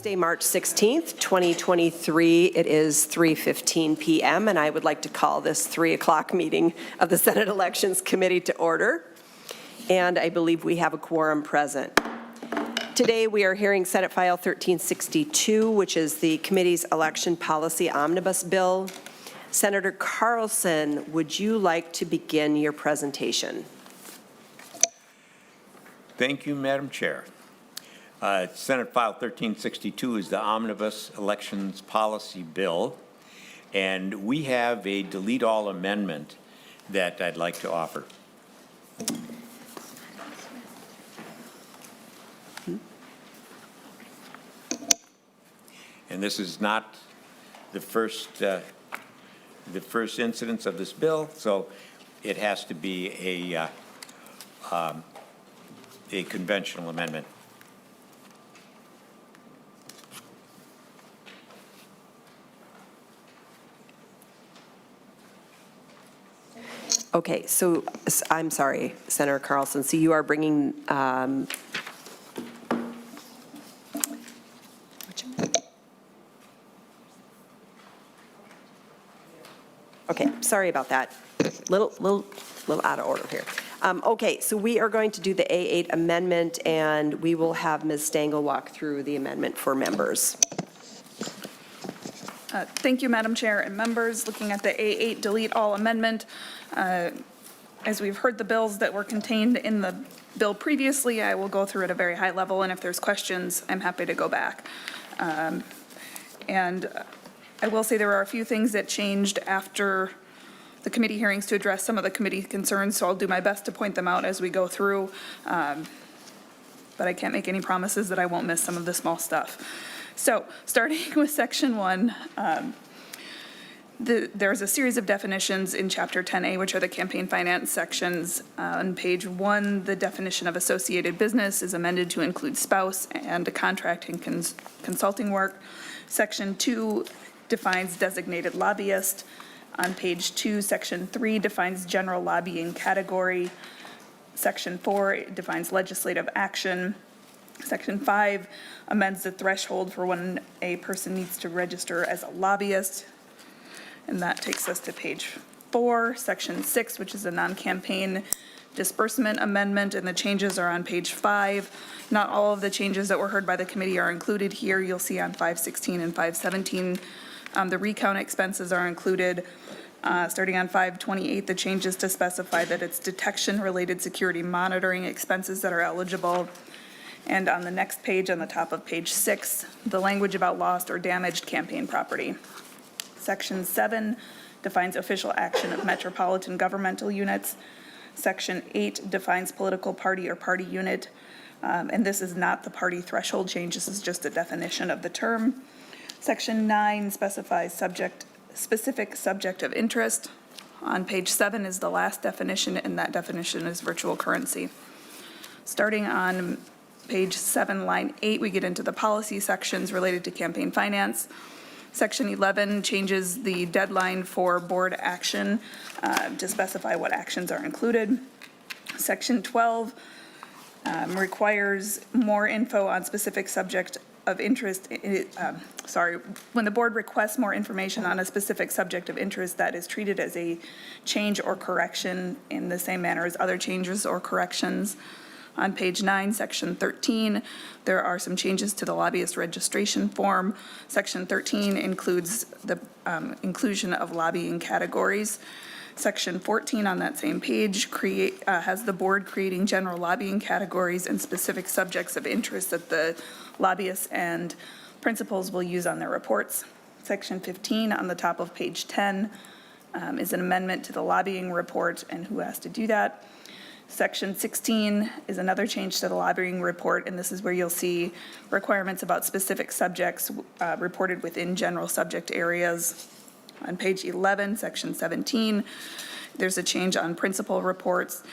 Wednesday, March 16th, 2023. It is 3:15 p.m. and I would like to call this 3 o'clock meeting of the Senate Elections Committee to order. And I believe we have a quorum present. Today we are hearing Senate File 1362, which is the committee's election policy omnibus bill. Senator Carlson, would you like to begin your presentation? Thank you, Madam Chair. Senate File 1362 is the Omnibus Elections Policy Bill, and we have a delete all amendment that I'd like to offer. And this is not the first incidence of this bill, so it has to be a conventional amendment. Okay, so I'm sorry, Senator Carlson. So you are bringing okay, sorry about that. Little out of order here. Okay, so we are going to do the A8 amendment, and we will have Ms. Stengel walk through the amendment for members. Thank you, Madam Chair and members. Looking at the A8 delete all amendment, as we've heard the bills that were contained in the bill previously, I will go through at a very high level, and if there's questions, I'm happy to go back. And I will say there are a few things that changed after the committee hearings to address some of the committee concerns, so I'll do my best to point them out as we go through. But I can't make any promises that I won't miss some of the small stuff. So starting with section 1, there's a series of definitions in chapter 10A, which are the campaign finance sections. On page 1, the definition of associated business is amended to include spouse and contracting consulting work. Section 2 defines designated lobbyist. On page 2, section 3 defines general lobbying category. Section 4 defines legislative action. Section 5 amends the threshold for when a person needs to register as a lobbyist. And that takes us to page 4. Section 6, which is a non-campaign disbursement amendment, and the changes are on page 5. Not all of the changes that were heard by the committee are included here. You'll see on 516 and 517. The recount expenses are included. Starting on 528, the changes to specify that it's detection-related security monitoring expenses that are eligible. And on the next page, on the top of page 6, the language about lost or damaged campaign property. Section 7 defines official action of metropolitan governmental units. Section 8 defines political party or party unit. And this is not the party threshold change. This is just a definition of the term. Section 9 specifies specific subject of interest. On page 7 is the last definition, and that definition is virtual currency. Starting on page 7, line 8, we get into the policy sections related to campaign finance. Section 11 changes the deadline for board action to specify what actions are included. Section 12 requires more info on specific subject of interest. When the board requests more information on a specific subject of interest, that is treated as a change or correction in the same manner as other changes or corrections. On page 9, section 13, there are some changes to the lobbyist registration form. Section 13 includes the inclusion of lobbying categories. Section 14 on that same page has the board creating general lobbying categories and specific subjects of interest that the lobbyists and principals will use on their reports. Section 15 on the top of page 10 is an amendment to the lobbying report and who has to do that. Section 16 is another change to the lobbying report, and this is where you'll see requirements about specific subjects reported within general subject areas. On page 11, section 17, there's a change on principal reports.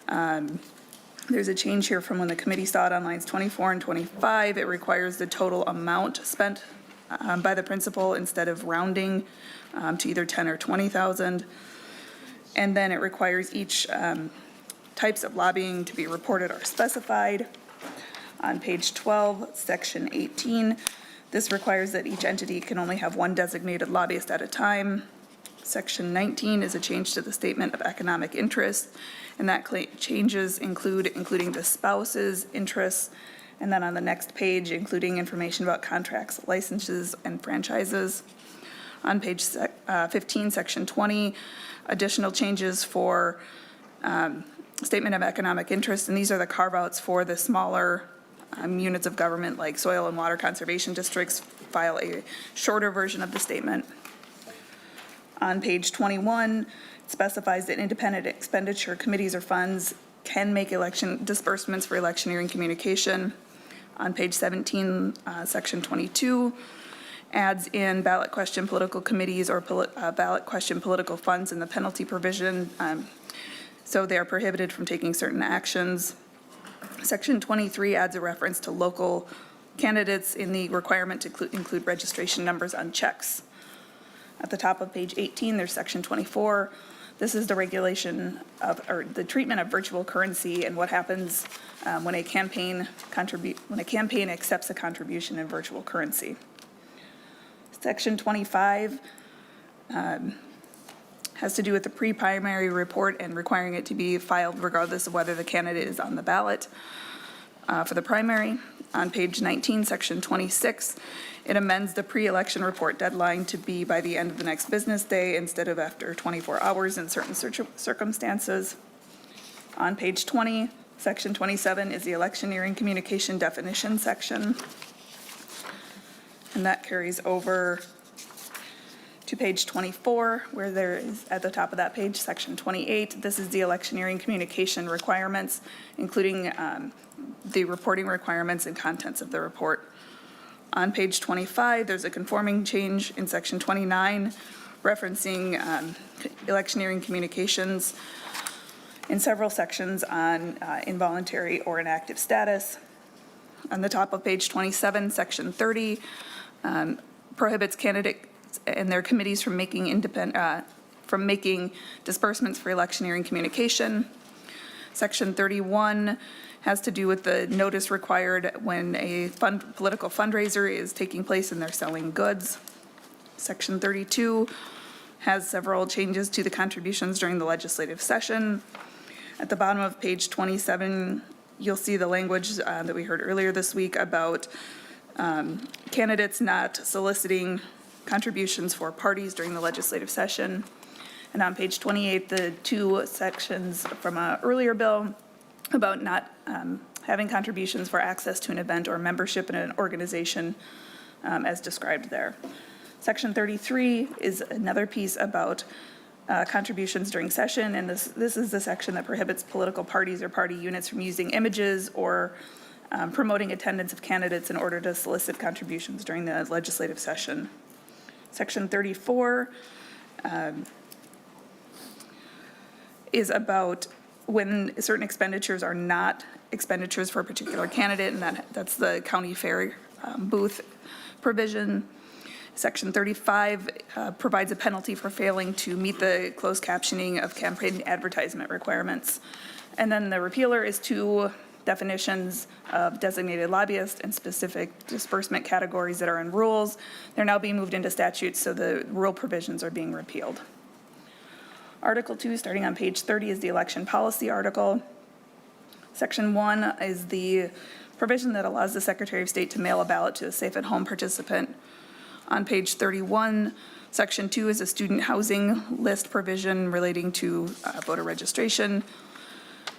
There's a change here from when the committee saw it on lines 24 and 25. It requires the total amount spent by the principal instead of rounding to either 10 or 20,000. And then it requires each types of lobbying to be reported or specified. On page 12, section 18, This requires that each entity can only have one designated lobbyist at a time. Section 19 is a change to the statement of economic interest, and that changes including the spouse's interests, and then on the next page, including information about contracts, licenses, and franchises. On page 15, section 20, additional changes for statement of economic interest, and these are the carve-outs for the smaller units of government like soil and water conservation districts file a shorter version of the statement. On page 21, it specifies that independent expenditure committees or funds can make election disbursements for electioneering communication. On page 17, section 22, adds in ballot question political committees or ballot question political funds in the penalty provision. So they are prohibited from taking certain actions. Section 23 adds a reference to local candidates in the requirement to include registration numbers on checks. At the top of page 18, there's section 24. This is the regulation of, or the treatment of virtual currency and what happens when a campaign accepts a contribution in virtual currency. Section 25 has to do with the pre-primary report and requiring it to be filed regardless of whether the candidate is on the ballot for the primary. On page 19, section 26, it amends the pre-election report deadline to be by the end of the next business day instead of after 24 hours in certain circumstances. On page 20, section 27 is the electioneering communication definition section. And that carries over to page 24, where there is, at the top of that page, section 28. This is the electioneering communication requirements, including the reporting requirements and contents of the report. On page 25, there's a conforming change in section 29, referencing electioneering communications in several sections on involuntary or inactive status. On the top of page 27, section 30, prohibits candidates and their committees from making disbursements for electioneering communication. Section 31 has to do with the notice required when a political fundraiser is taking place and they're selling goods. Section 32 has several changes to the contributions during the legislative session. At the bottom of page 27, you'll see the language that we heard earlier this week about candidates not soliciting contributions for parties during the legislative session. And on page 28, the two sections from an earlier bill about not having contributions for access to an event or membership in an organization as described there. Section 33 is another piece about contributions during session, and this is the section that prohibits political parties or party units from using images or promoting attendance of candidates in order to solicit contributions during the legislative session. Section 34 is about when certain expenditures are not expenditures for a particular candidate, and that's the county fair booth provision. Section 35 provides a penalty for failing to meet the closed captioning of campaign advertisement requirements. And then the repealer is two definitions of designated lobbyist and specific disbursement categories that are in rules. They're now being moved into statutes, so the rule provisions are being repealed. Article 2, starting on page 30, is the election policy article. Section 1 is the provision that allows the Secretary of State to mail a ballot to a safe-at-home participant. On page 31, section 2 is a student housing list provision relating to voter registration.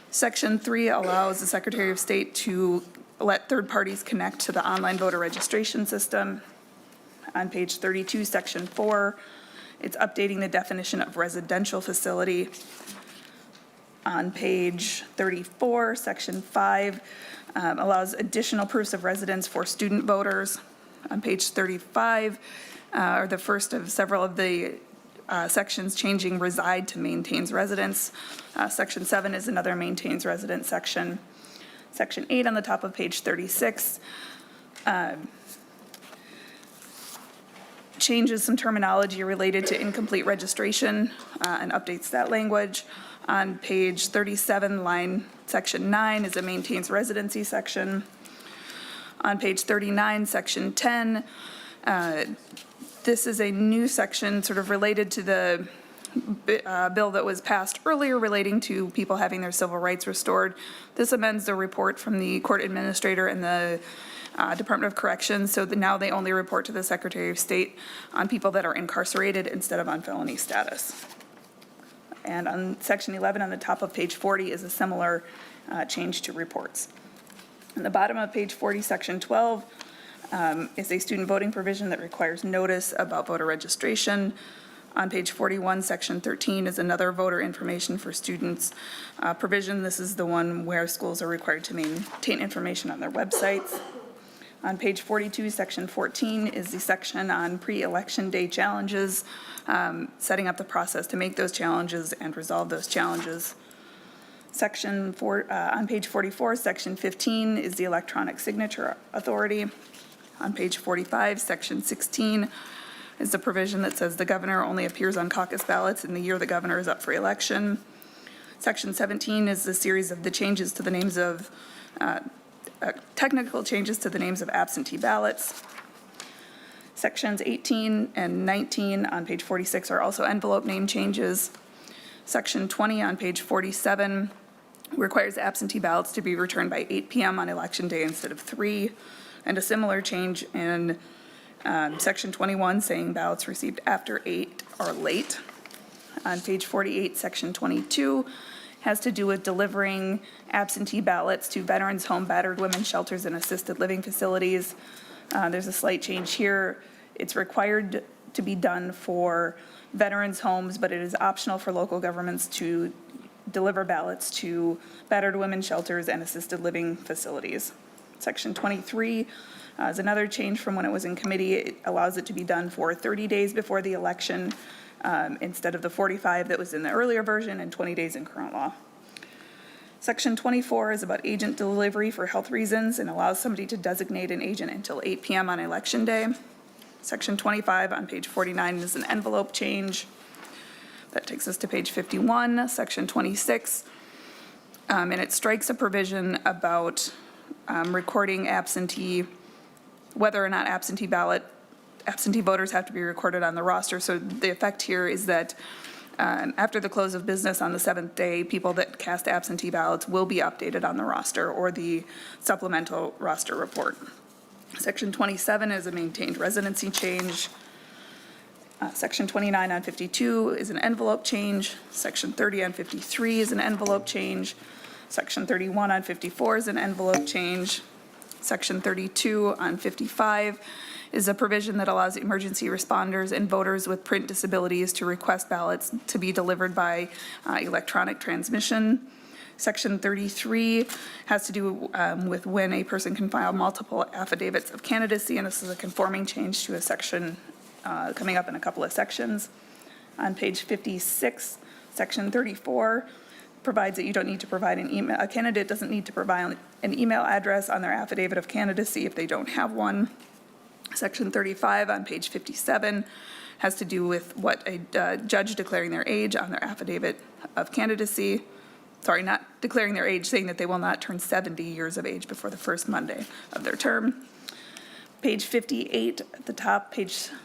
Section 3 allows the Secretary of State to let third parties connect to the online voter registration system. On page 32, section 4, it's updating the definition of residential facility. On page 34, section 5 allows additional proofs of residence for student voters. On page 35 are the first of several of the sections changing reside to maintains residence. Section 7 is another maintains residence section. Section 8 on the top of page 36 changes some terminology related to incomplete registration and updates that language. On page 37, section 9 is a maintains residency section. On page 39, section 10, this is a new section sort of related to the bill that was passed earlier relating to people having their civil rights restored. This amends the report from the court administrator and the Department of Corrections, so that now they only report to the Secretary of State on people that are incarcerated instead of on felony status. And on section 11 on the top of page 40 is a similar change to reports. On the bottom of page 40, section 12, is a student voting provision that requires notice about voter registration. On page 41, section 13 is another voter information for students provision. This is the one where schools are required to maintain information on their websites. On page 42, section 14 is the section on pre-election day challenges, setting up the process to make those challenges and resolve those challenges. Section 4, on page 44, section 15 is the electronic signature authority. On page 45, section 16 is the provision that says the governor only appears on caucus ballots in the year the governor is up for election. Section 17 is the series of the changes to the names of, technical changes to the names of absentee ballots. Sections 18 and 19 on page 46 are also envelope name changes. Section 20 on page 47 requires absentee ballots to be returned by 8 p.m. on election day instead of 3. And a similar change in section 21 saying ballots received after 8 are late. On page 48, section 22 has to do with delivering absentee ballots to veterans' home, battered women's shelters, and assisted living facilities. There's a slight change here. It's required to be done for veterans' homes, but it is optional for local governments to deliver ballots to battered women's shelters and assisted living facilities. Section 23 is another change from when it was in committee. It allows it to be done for 30 days before the election instead of the 45 that was in the earlier version and 20 days in current law. Section 24 is about agent delivery for health reasons and allows somebody to designate an agent until 8 p.m. on election day. Section 25 on page 49 is an envelope change. That takes us to page 51, section 26. And it strikes a provision about recording whether or not absentee voters have to be recorded on the roster. So the effect here is that after the close of business on the 7th day, people that cast absentee ballots will be updated on the roster or the supplemental roster report. Section 27 is a maintained residency change. Section 29 on 52 is an envelope change. Section 30 on 53 is an envelope change. Section 31 on 54 is an envelope change. Section 32 on 55 is a provision that allows emergency responders and voters with print disabilities to request ballots to be delivered by electronic transmission. Section 33 has to do with when a person can file multiple affidavits of candidacy, and this is a conforming change to a section coming up in a couple of sections. On page 56, section 34 provides that you don't need to provide an email. A candidate doesn't need to provide an email address on their affidavit of candidacy if they don't have one. Section 35 on page 57 has to do with what a judge declaring their age on their affidavit of candidacy. Sorry, not declaring their age, saying that they will not turn 70 years of age before the first Monday of their term. Page 58 at the top,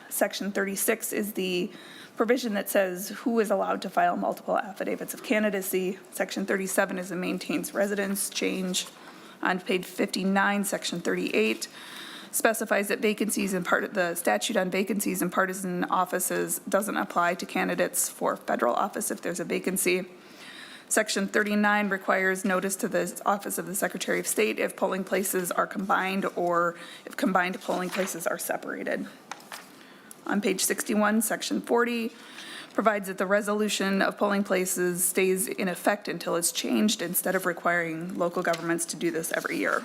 section 36 is the provision that says who is allowed to file multiple affidavits of candidacy. Section 37 is a maintains residence change. On page 59, section 38 specifies that vacancies in the statute on vacancies in partisan offices doesn't apply to candidates for federal office if there's a vacancy. Section 39 requires notice to the Office of the Secretary of State if polling places are combined or if combined polling places are separated. On page 61, section 40 provides that the resolution of polling places stays in effect until it's changed instead of requiring local governments to do this every year.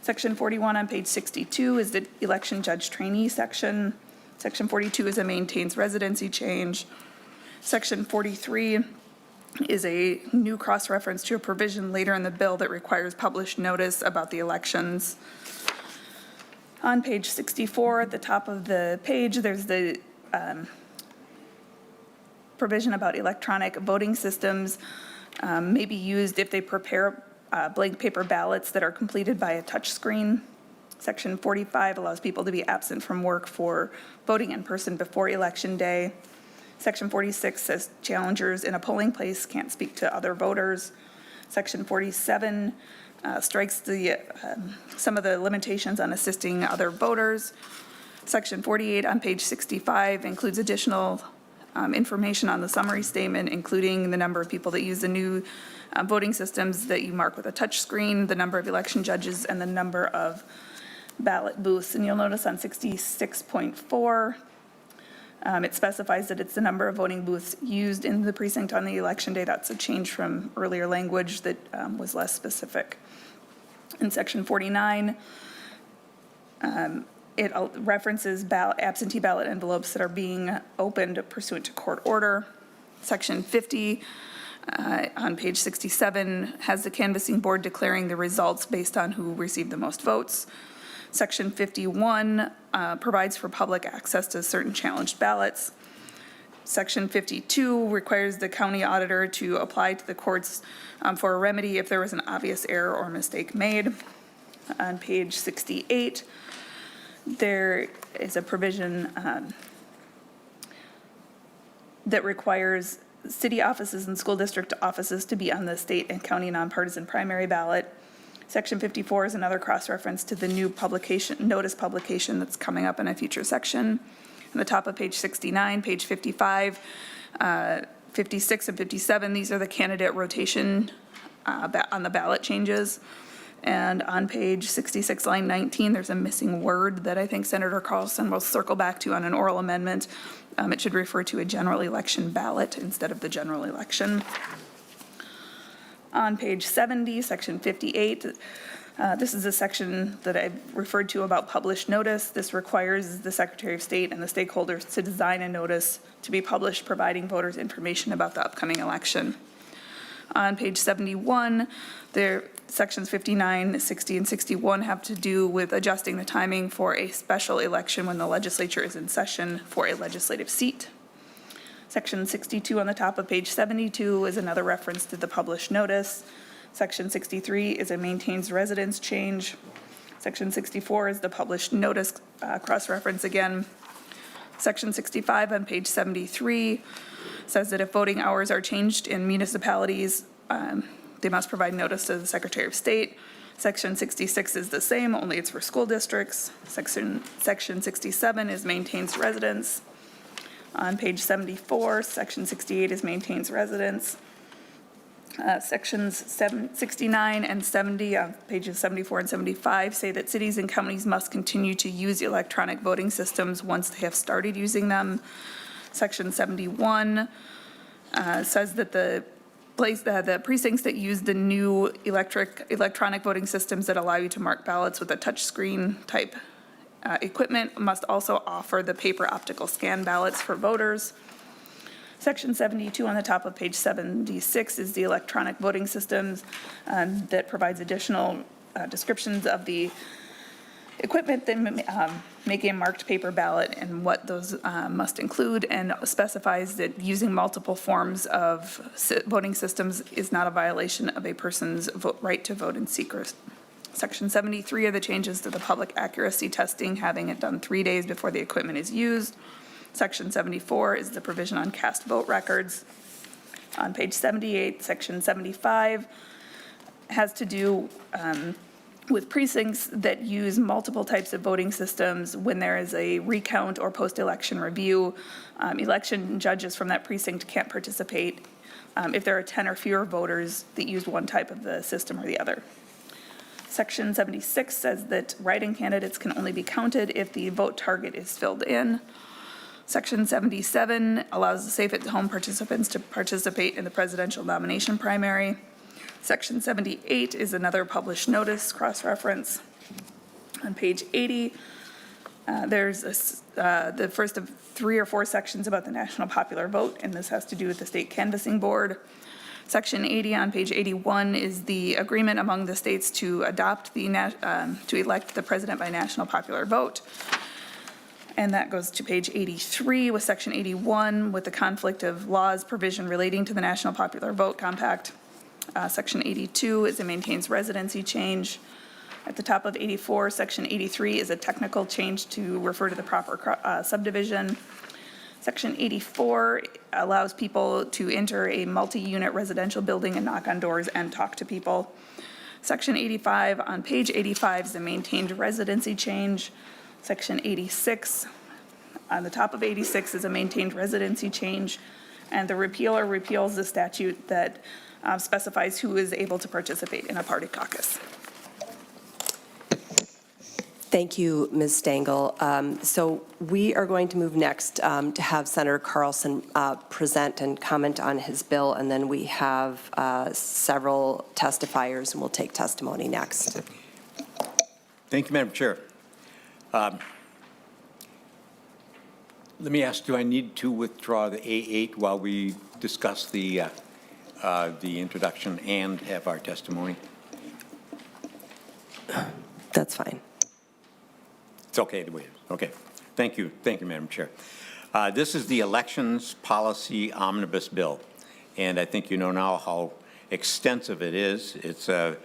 Section 41 on page 62 is the election judge trainee section. Section 42 is a maintains residency change. Section 43 is a new cross-reference to a provision later in the bill that requires published notice about the elections. On page 64, at the top of the page, there's the provision about electronic voting systems may be used if they prepare blank paper ballots that are completed by a touchscreen. Section 45 allows people to be absent from work for voting in person before Election Day. Section 46 says challengers in a polling place can't speak to other voters. Section 47 strikes some of the limitations on assisting other voters. Section 48 on page 65 includes additional information on the summary statement, including the number of people that use the new voting systems that you mark with a touch screen, the number of election judges, and the number of ballot booths. And you'll notice on 66.4, it specifies that it's the number of voting booths used in the precinct on the election day. That's a change from earlier language that was less specific. In section 49, it references absentee ballot envelopes that are being opened pursuant to court order. Section 50 on page 67 has the canvassing board declaring the results based on who received the most votes. Section 51 provides for public access to certain challenged ballots. Section 52 requires the county auditor to apply to the courts for a remedy if there was an obvious error or mistake made. On page 68, there is a provision that requires city offices and school district offices to be on the state and county nonpartisan primary ballot. Section 54 is another cross-reference to the new notice publication that's coming up in a future section. On the top of page 69, page 55, 56, and 57, these are the candidate rotation on the ballot changes. And on page 66, line 19, there's a missing word that I think Senator Carlson will circle back to on an oral amendment. It should refer to a general election ballot instead of the general election. On page 70, section 58, this is a section that I referred to about published notice. This requires the Secretary of State and the stakeholders to design a notice to be published providing voters information about the upcoming election. On page 71, sections 59, 60, and 61 have to do with adjusting the timing for a special election when the legislature is in session for a legislative seat. Section 62 on the top of page 72 is another reference to the published notice. Section 63 is a maintains residence change. Section 64 is the published notice cross-reference again. Section 65 on page 73 says that if voting hours are changed in municipalities, they must provide notice to the Secretary of State. Section 66 is the same, only it's for school districts. Section 67 is maintains residence. On page 74, section 68 is maintains residence. Sections 69 and 70 on pages 74 and 75 say that cities and counties must continue to use electronic voting systems once they have started using them. Section 71 says that the precincts that use the new electronic voting systems that allow you to mark ballots with a touchscreen type equipment must also offer the paper optical scan ballots for voters. Section 72 on the top of page 76 is the electronic voting systems that provides additional descriptions of the equipment that make a marked paper ballot and what those must include, and specifies that using multiple forms of voting systems is not a violation of a person's right to vote in secret. Section 73 are the changes to the public accuracy testing, having it done 3 days before the equipment is used. Section 74 is the provision on cast vote records. On page 78, section 75 has to do with precincts that use multiple types of voting systems when there is a recount or post-election review. Election judges from that precinct can't participate if there are 10 or fewer voters that use one type of the system or the other. Section 76 says that write-in candidates can only be counted if the vote target is filled in. Section 77 allows the safe-at-home participants to participate in the presidential nomination primary. Section 78 is another published notice cross-reference. On page 80, there's the first of 3 or 4 sections about the national popular vote, and this has to do with the state canvassing board. Section 80 on page 81 is the agreement among the states to adopt to elect the president by national popular vote. And that goes to page 83 with section 81 with the conflict of laws provision relating to the national popular vote compact. Section 82 is it maintains residency change. At the top of 84, Section 83 is a technical change to refer to the proper subdivision. Section 84 allows people to enter a multi-unit residential building and knock on doors and talk to people. Section 85 on page 85 is a maintained residency change. Section 86 on the top of 86 is a maintained residency change. And the repealer repeals the statute that specifies who is able to participate in a party caucus. Thank you, Ms. Stengel. So we are going to move next to have Senator Carlson present and comment on his bill, and then we have several testifiers, and we'll take testimony next. Thank you, Madam Chair. Let me ask, do I need to withdraw the A8 while we discuss the introduction and have our testimony? That's fine. It's okay the way it is. Okay. Thank you, Madam Chair. This is the Elections Policy Omnibus Bill, and I think you know now how extensive it is. It's a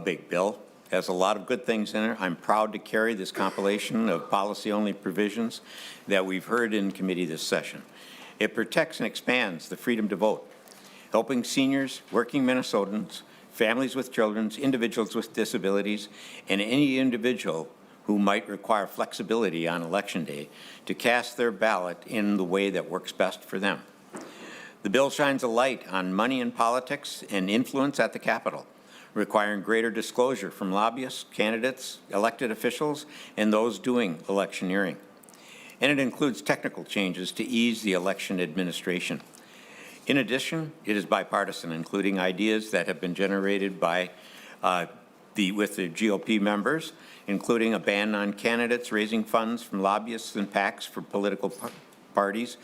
big bill. It has a lot of good things in it. I'm proud to carry this compilation of policy-only provisions that we've heard in committee this session. It protects and expands the freedom to vote, helping seniors, working Minnesotans, families with children, individuals with disabilities, and any individual who might require flexibility on Election Day to cast their ballot in the way that works best for them. The bill shines a light on money in politics and influence at the Capitol, requiring greater disclosure from lobbyists, candidates, elected officials, and those doing electioneering. And it includes technical changes to ease the election administration. In addition, it is bipartisan, including ideas that have been generated by with the GOP members, including a ban on candidates raising funds from lobbyists and PACs for political parties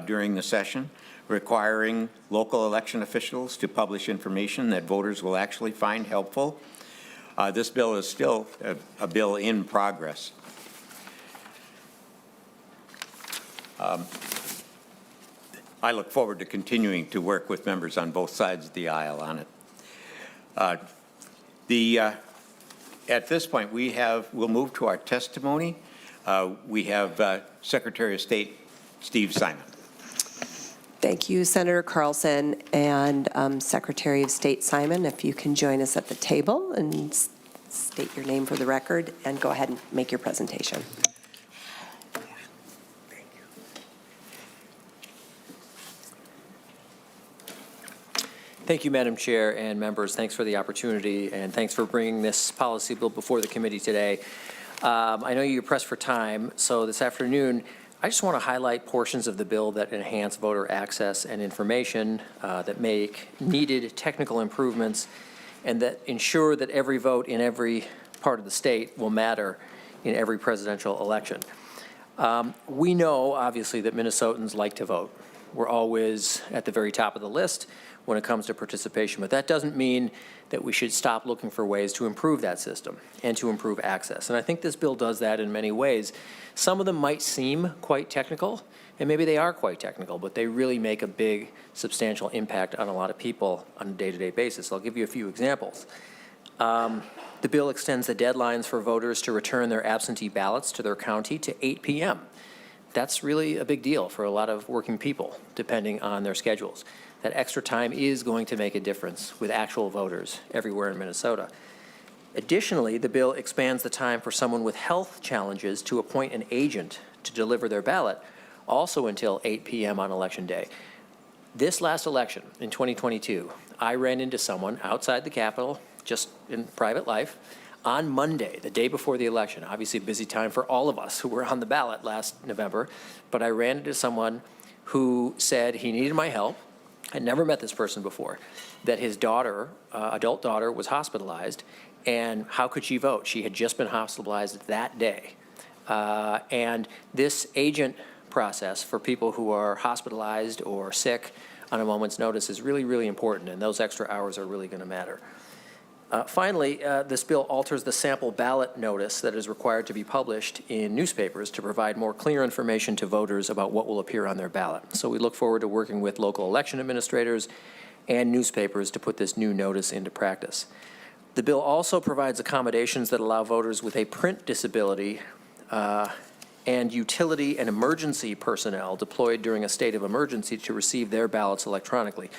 during the session, requiring local election officials to publish information that voters will actually find helpful. This bill is still a bill in progress. I look forward to continuing to work with members on both sides of the aisle on it. At this point, we'll move to our testimony. We have Secretary of State Steve Simon. Thank you, Senator Carlson, and Secretary of State Simon, if you can join us at the table and state your name for the record and go ahead and make your presentation. Thank you, Madam Chair and members. Thanks for the opportunity, and thanks for bringing this policy bill before the committee today. I know you're pressed for time, so this afternoon, I just want to highlight portions of the bill that enhance voter access and information, that make needed technical improvements, and that ensure that every vote in every part of the state will matter in every presidential election. We know, obviously, that Minnesotans like to vote. We're always at the very top of the list when it comes to participation, but that doesn't mean that we should stop looking for ways to improve that system and to improve access. And I think this bill does that in many ways. Some of them might seem quite technical, and maybe they are quite technical, but they really make a big, substantial impact on a lot of people on a day-to-day basis. I'll give you a few examples. The bill extends the deadlines for voters to return their absentee ballots to their county to 8 p.m. That's really a big deal for a lot of working people, depending on their schedules. That extra time is going to make a difference with actual voters everywhere in Minnesota. Additionally, the bill expands the time for someone with health challenges to appoint an agent to deliver their ballot, also until 8 p.m. on Election Day. This last election in 2022, I ran into someone outside the Capitol, just in private life, on Monday, the day before the election. Obviously a busy time for all of us who were on the ballot last November, but I ran into someone who said he needed my help. I'd never met this person before, that his daughter, adult daughter, was hospitalized, and how could she vote? She had just been hospitalized that day. And this agent process for people who are hospitalized or sick on a moment's notice is really, really important, and those extra hours are really going to matter. Finally, this bill alters the sample ballot notice that is required to be published in newspapers to provide more clear information to voters about what will appear on their ballot. So we look forward to working with local election administrators and newspapers to put this new notice into practice. The bill also provides accommodations that allow voters with a print disability and utility and emergency personnel deployed during a state of emergency to receive their ballots electronically.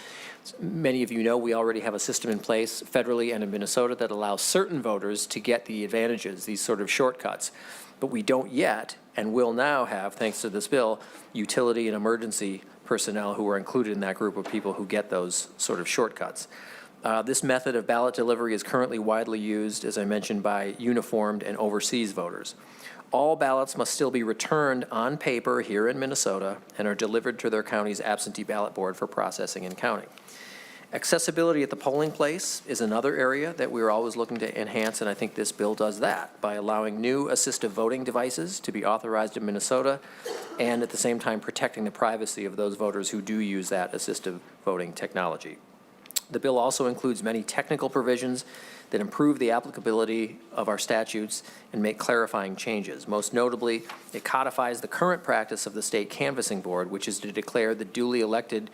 Many of you know we already have a system in place federally and in Minnesota that allows certain voters to get the advantages, these sort of shortcuts. But we don't yet, and will now have, thanks to this bill, utility and emergency personnel who are included in that group of people who get those sort of shortcuts. This method of ballot delivery is currently widely used, as I mentioned, by uniformed and overseas voters. All ballots must still be returned on paper here in Minnesota and are delivered to their county's absentee ballot board for processing and counting. Accessibility at the polling place is another area that we're always looking to enhance, and I think this bill does that by allowing new assistive voting devices to be authorized in Minnesota and at the same time protecting the privacy of those voters who do use that assistive voting technology. The bill also includes many technical provisions that improve the applicability of our statutes and make clarifying changes. Most notably, it codifies the current practice of the state canvassing board, which is to declare the duly elected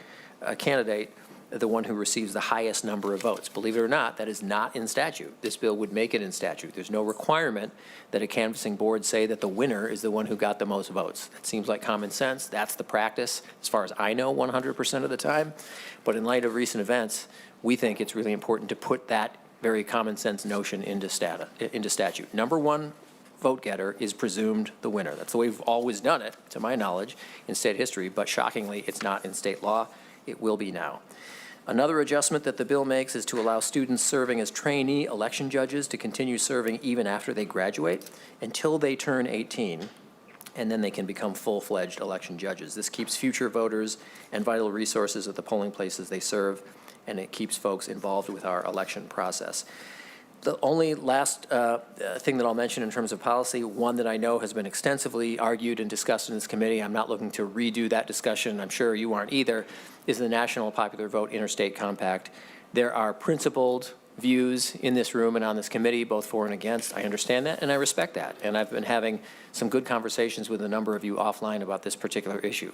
candidate the one who receives the highest number of votes. Believe it or not, that is not in statute. This bill would make it in statute. There's no requirement that a canvassing board say that the winner is the one who got the most votes. That seems like common sense. That's the practice, as far as I know, 100% of the time. But in light of recent events, we think it's really important to put that very common sense notion into statute. Number one vote getter is presumed the winner. That's the way we've always done it, to my knowledge, in state history, but shockingly, it's not in state law. It will be now. Another adjustment that the bill makes is to allow students serving as trainee election judges to continue serving even after they graduate until they turn 18, and then they can become full-fledged election judges. This keeps future voters and vital resources at the polling places they serve, and it keeps folks involved with our election process. The only last thing that I'll mention in terms of policy, one that I know has been extensively argued and discussed in this committee, I'm not looking to redo that discussion, I'm sure you aren't either, is the National Popular Vote Interstate Compact. There are principled views in this room and on this committee, both for and against. I understand that, and I respect that. And I've been having some good conversations with a number of you offline about this particular issue.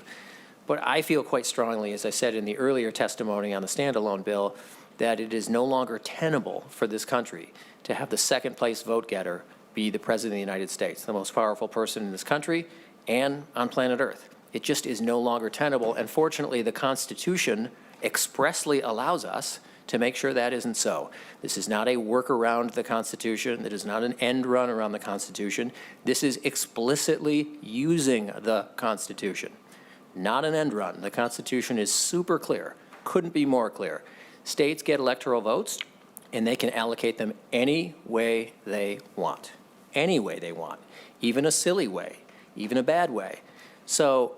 But I feel quite strongly, as I said in the earlier testimony on the standalone bill, that it is no longer tenable for this country to have the second place vote getter be the President of the United States, the most powerful person in this country and on planet Earth. It just is no longer tenable, and fortunately the Constitution expressly allows us to make sure that isn't so. This is not a work around the Constitution. It is not an end run around the Constitution. This is explicitly using the Constitution, not an end run. The Constitution is super clear, couldn't be more clear. States get electoral votes, and they can allocate them any way they want, even a silly way, even a bad way. So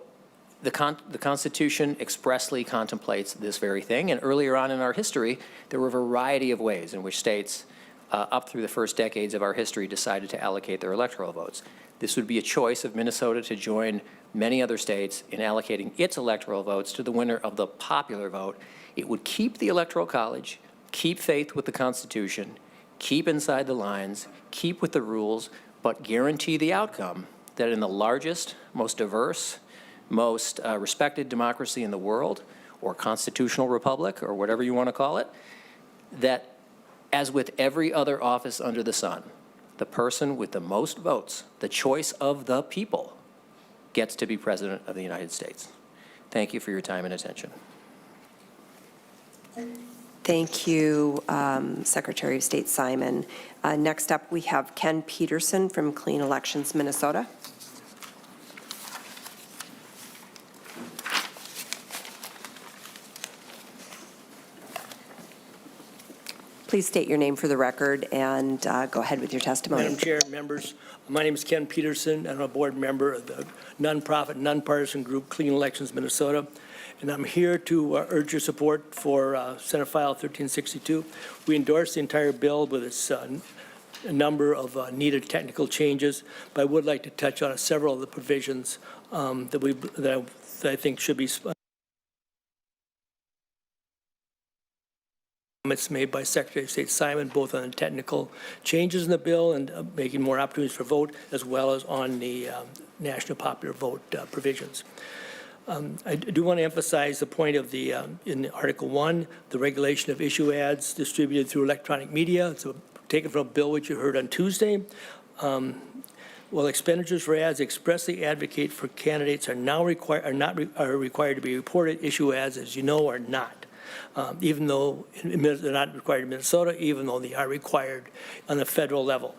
the Constitution expressly contemplates this very thing, and earlier on in our history, there were a variety of ways in which states, up through the first decades of our history, decided to allocate their electoral votes. This would be a choice of Minnesota to join many other states in allocating its electoral votes to the winner of the popular vote. It would keep the Electoral College, keep faith with the Constitution, keep inside the lines, keep with the rules, but guarantee the outcome that in the largest, most diverse, most respected democracy in the world, or constitutional republic, or whatever you want to call it, that as with every other office under the sun, the person with the most votes, the choice of the people, gets to be President of the United States. Thank you for your time and attention. Thank you, Secretary of State Simon. Next up, we have Ken Peterson from Clean Elections, Minnesota. Please state your name for the record and go ahead with your testimony. Madam Chair, members, my name is Ken Peterson. I'm a board member of the nonprofit, nonpartisan group Clean Elections Minnesota, and I'm here to urge your support for Senate File 1362. We endorse the entire bill with its a number of needed technical changes, but I would like to touch on several of the provisions that I think should be comments made by Secretary of State Simon, both on the technical changes in the bill and making more opportunities for vote, as well as on the national popular vote provisions. I do want to emphasize the point of the, in Article 1, the regulation of issue ads distributed through electronic media. It's taken from a bill which you heard on Tuesday. While expenditures for ads expressly advocate for candidates are required to be reported, issue ads, as you know, are not. Even though they're not required in Minnesota, even though they are required on the federal level.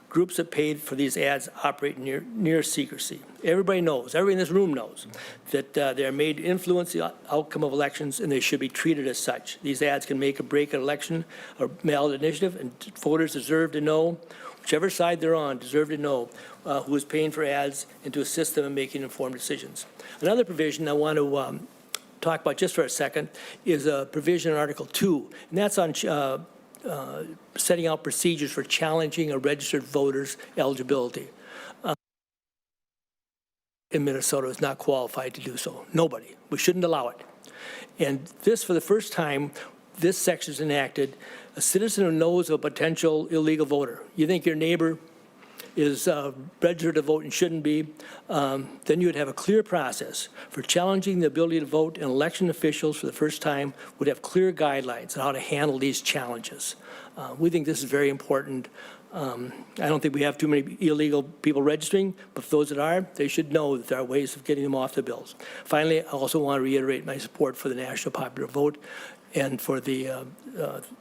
Groups that paid for these ads operate near secrecy. Everybody knows, everybody in this room knows, that they are made to influence the outcome of elections, and they should be treated as such. These ads can make or break an election or ballot initiative, and voters deserve to know, whichever side they're on, deserve to know who is paying for ads and to assist them in making informed decisions. Another provision I want to talk about just for a second is a provision in Article 2, and that's on setting out procedures for challenging a registered voter's eligibility. In Minnesota is not qualified to do so. Nobody. We shouldn't allow it. And this, for the first time, this section is enacted. A citizen who knows of a potential illegal voter, you think your neighbor is registered to vote and shouldn't be, then you would have a clear process for challenging the ability to vote, and election officials for the first time would have clear guidelines on how to handle these challenges. We think this is very important. I don't think we have too many illegal people registering, but for those that are, they should know that there are ways of getting them off the bills. Finally, I also want to reiterate my support for the national popular vote and for the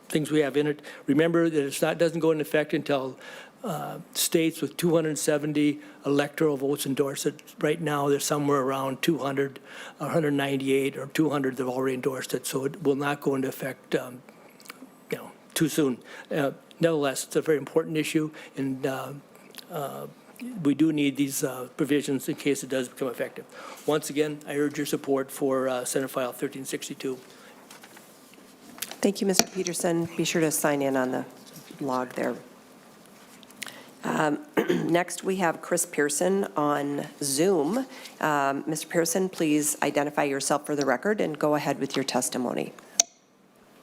things we have in it. Remember that it doesn't go into effect until states with 270 electoral votes endorse it. Right now, there's somewhere around 200, 198, or 200 that have already endorsed it, so it will not go into effect too soon. Nevertheless, it's a very important issue, and we do need these provisions in case it does become effective. Once again, I urge your support for Senate File 1362. Thank you, Mr. Peterson. Be sure to sign in on the log there. Next, we have Chris Pearson on Zoom. Mr. Pearson, please identify yourself for the record and go ahead with your testimony.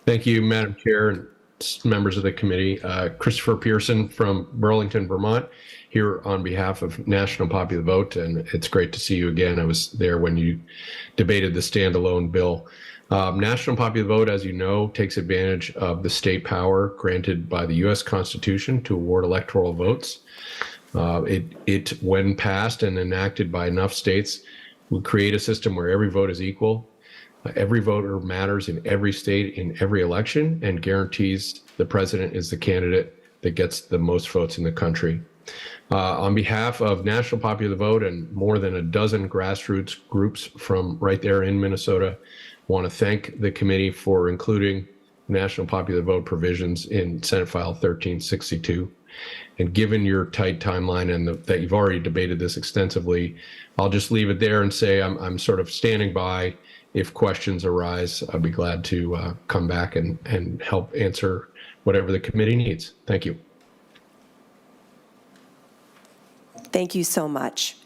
Thank you, Madam Chair and members of the committee. Christopher Pearson from Burlington, Vermont, here on behalf of National Popular Vote, and it's great to see you again. I was there when you debated the standalone bill. National Popular Vote, as you know, takes advantage of the state power granted by the U.S. Constitution to award electoral votes. It, when passed and enacted by enough states, would create a system where every vote is equal. Every voter matters in every state, in every election, and guarantees the president is the candidate that gets the most votes in the country. On behalf of National Popular Vote and more than a dozen grassroots groups from right there in Minnesota, want to thank the committee for including National Popular Vote provisions in Senate File 1362. And given your tight timeline and that you've already debated this extensively, I'll just leave it there and say I'm sort of standing by. If questions arise, I'll be glad to come back and help answer whatever the committee needs. Thank you. Thank you so much.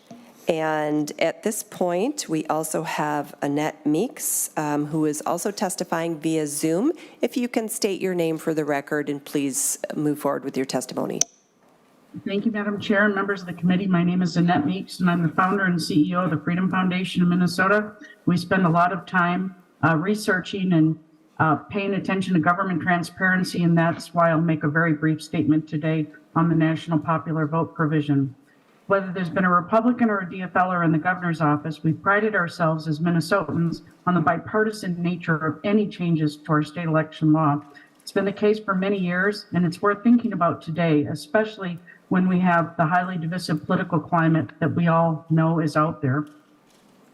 And at this point, we also have Annette Meeks, who is also testifying via Zoom. If you can state your name for the record and please move forward with your testimony. Thank you, Madam Chair and members of the committee. My name is Annette Meeks, and I'm the founder and CEO of the Freedom Foundation of Minnesota. We spend a lot of time researching and paying attention to government transparency, and that's why I'll make a very brief statement today on the National Popular Vote provision. Whether there's been a Republican or a DFLer in the governor's office, we've prided ourselves as Minnesotans on the bipartisan nature of any changes to our state election law. It's been the case for many years, and it's worth thinking about today, especially when we have the highly divisive political climate that we all know is out there.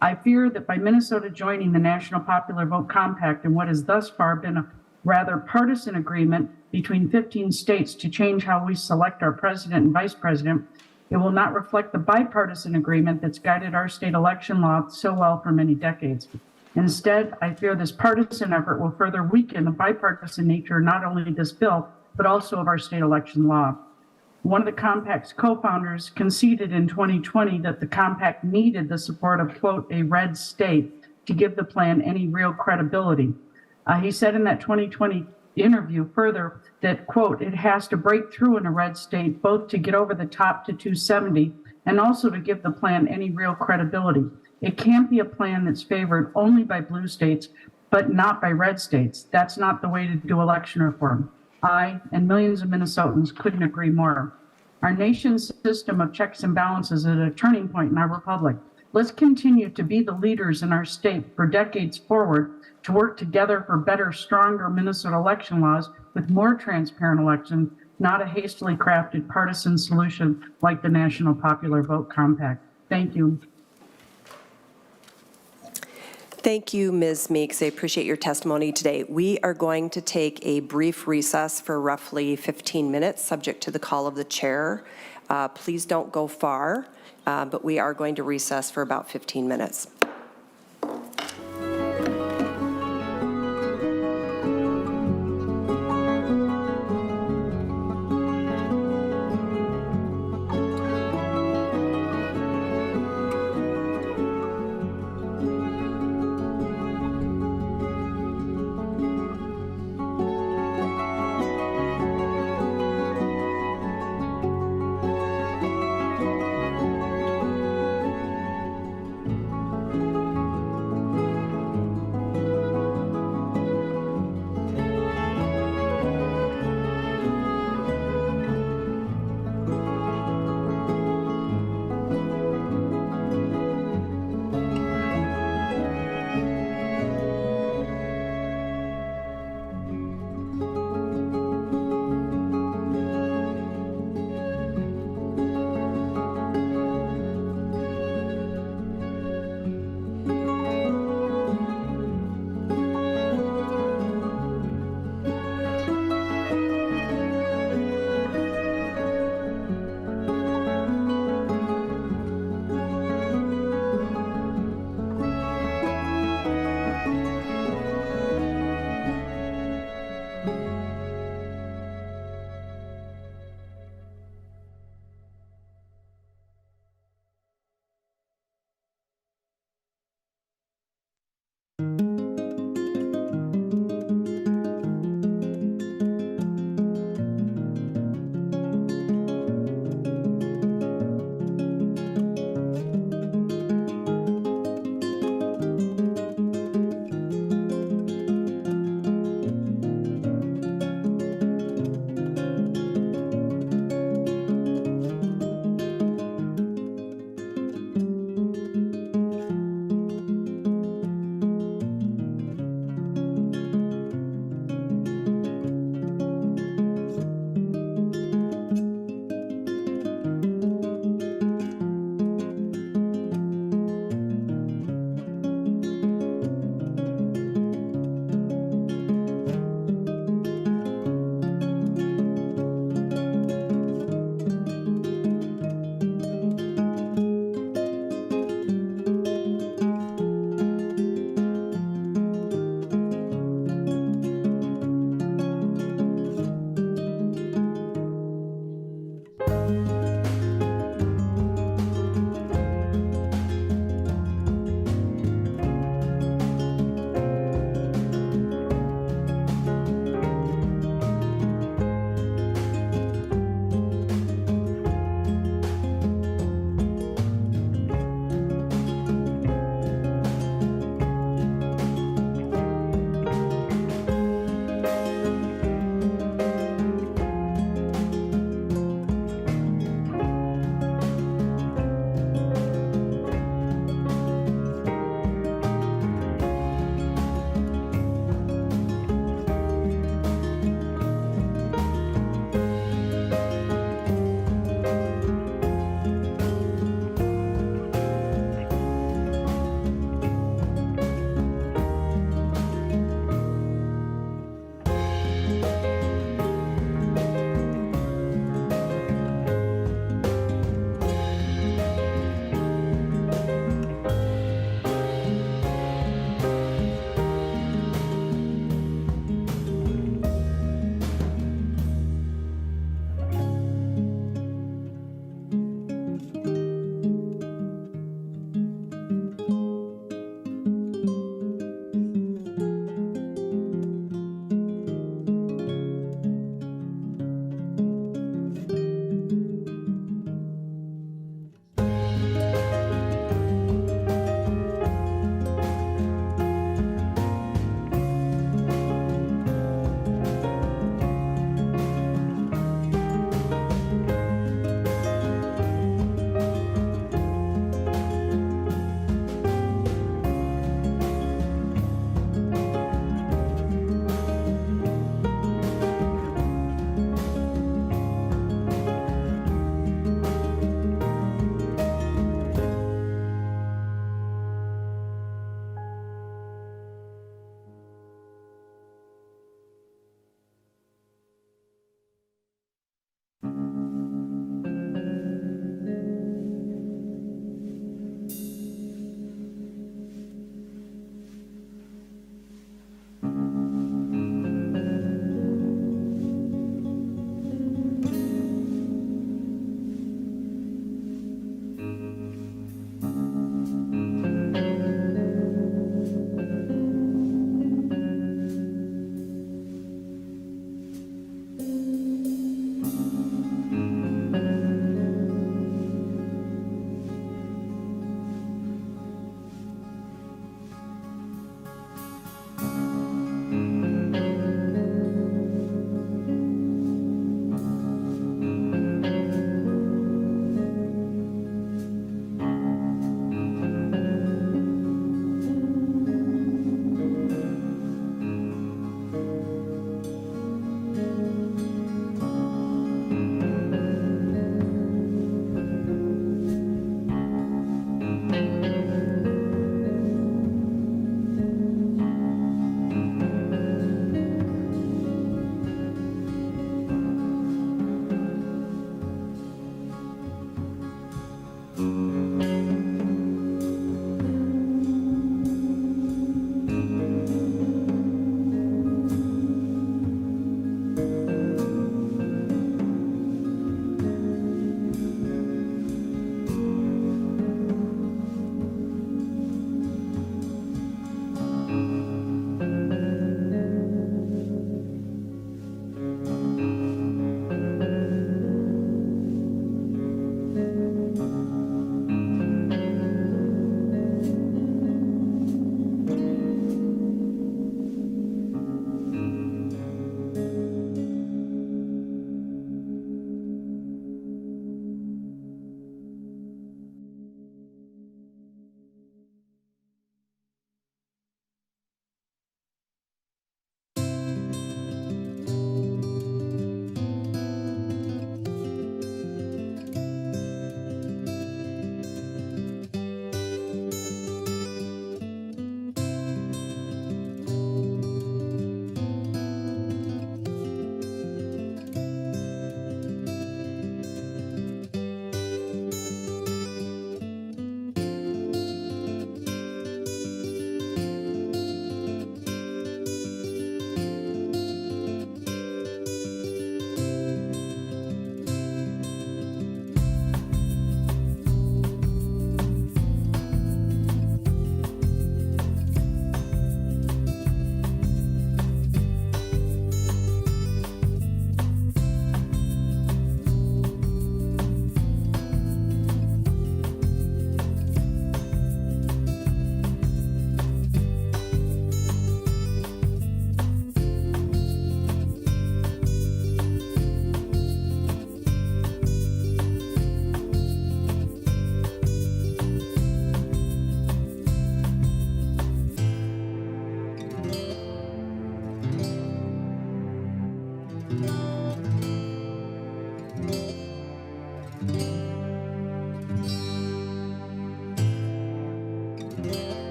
I fear that by Minnesota joining the National Popular Vote Compact and what has thus far been a rather partisan agreement between 15 states to change how we select our president and vice president, it will not reflect the bipartisan agreement that's guided our state election law so well for many decades. Instead, I fear this partisan effort will further weaken the bipartisan nature not only of this bill, but also of our state election law. One of the compact's co-founders conceded in 2020 that the compact needed the support of, quote, a red state to give the plan any real credibility. He said in that 2020 interview further that, quote, it has to break through in a red state, both to get over the top to 270 and also to give the plan any real credibility. It can't be a plan that's favored only by blue states, but not by red states. That's not the way to do election reform. I and millions of Minnesotans couldn't agree more. Our nation's system of checks and balances is at a turning point in our republic. Let's continue to be the leaders in our state for decades forward to work together for better, stronger Minnesota election laws with more transparent elections, not a hastily crafted partisan solution like the National Popular Vote Compact. Thank you. Thank you, Ms. Meeks. I appreciate your testimony today. We are going to take a brief recess for roughly 15 minutes, subject to the call of the chair. Please don't go far, but we are going to recess for about 15 minutes.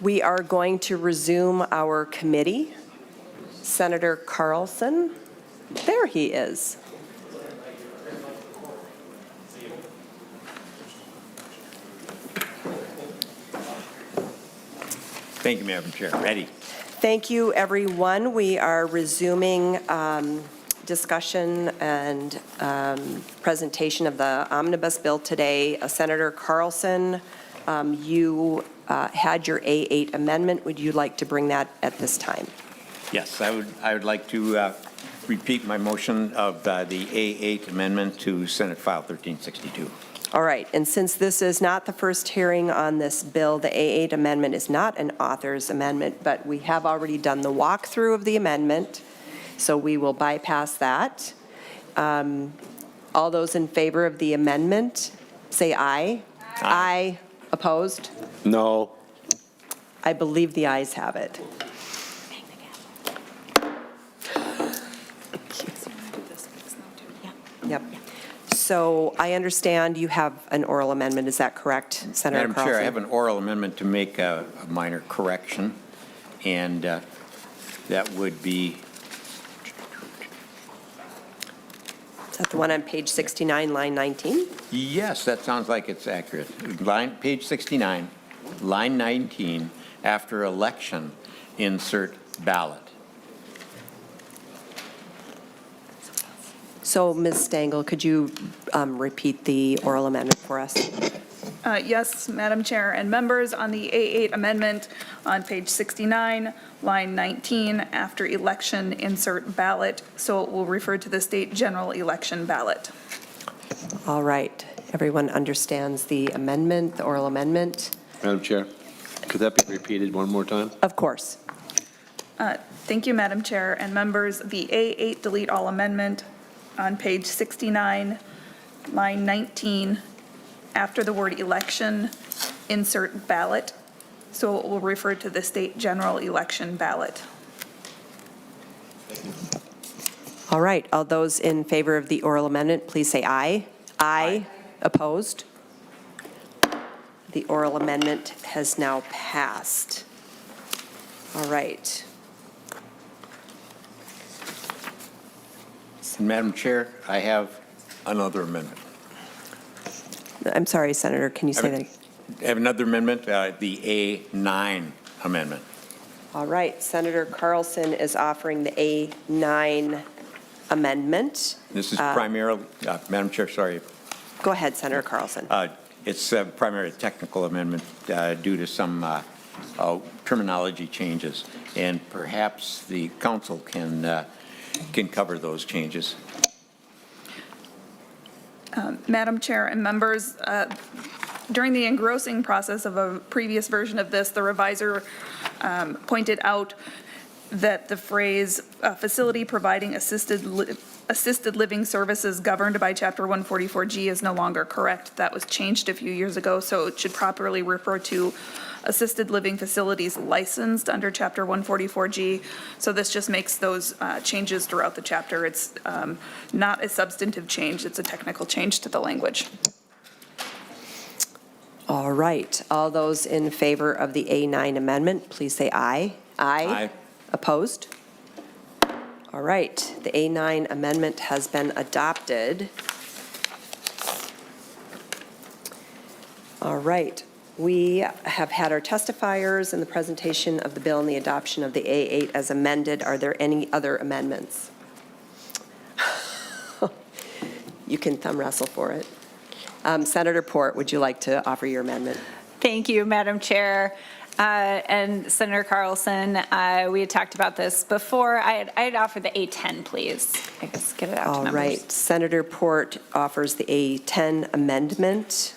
We are going to resume our committee. Senator Carlson, there he is. Thank you, Madam Chair. Ready? Thank you, everyone. We are resuming discussion and presentation of the Omnibus bill today. Senator Carlson, you had your A8 amendment. Would you like to bring that at this time? Yes, I would like to repeat my motion of the A8 amendment to Senate File 1362. All right, and since this is not the first hearing on this bill, the A8 amendment is not an author's amendment, but we have already done the walkthrough of the amendment, so we will bypass that. All those in favor of the amendment, say aye. Aye. Opposed? No. I believe the ayes have it. Yep. So I understand you have an oral amendment, is that correct, Senator Madam Carlson? Chair, I have an oral amendment to make a minor correction, and that would be, Is that the one on page 69, line 19? yes, that sounds like it's accurate. Page 69, line 19, after election, insert ballot. So, Ms. Stengel, could you repeat the oral amendment for us? Yes, Madam Chair and members, on the A8 amendment on page 69, line 19, after election, insert ballot, so it will refer to the state general election ballot. All right. Everyone understands the amendment, the oral amendment? Madam Chair, could that be repeated one more time? Of course. Thank you, Madam Chair and members. The A8 delete all amendment on page 69, line 19, after the word election, insert ballot, so it will refer to the state general election ballot. All right. All those in favor of the oral amendment, please say aye. Aye. Opposed? The oral amendment has now passed. All right. Madam Chair, I have another amendment. I'm sorry, Senator, can you say that? I have another amendment, the A9 amendment. All right. Senator Carlson is offering the A9 amendment. This is primarily, Madam Chair, sorry, Go ahead, Senator Carlson. it's primarily a technical amendment due to some terminology changes, and perhaps the council can cover those changes. Madam Chair and members, during the engrossing process of a previous version of this, the reviser pointed out that the phrase facility providing assisted living services governed by Chapter 144G is no longer correct. That was changed a few years ago, so it should properly refer to assisted living facilities licensed under Chapter 144G. So this just makes those changes throughout the chapter. It's not a substantive change, it's a technical change to the language. All right. All those in favor of the A9 amendment, please say aye. Aye. Opposed? All right. The A9 amendment has been adopted. All right. We have had our testifiers in the presentation of the bill and the adoption of the A8 as amended. Are there any other amendments? You can thumb wrestle for it. Senator Port, would you like to offer your amendment? Thank you, Madam Chair. And Senator Carlson, we had talked about this before. I'd offer the A10, please. I guess get it out to members. All right. Senator Port offers the A10 amendment.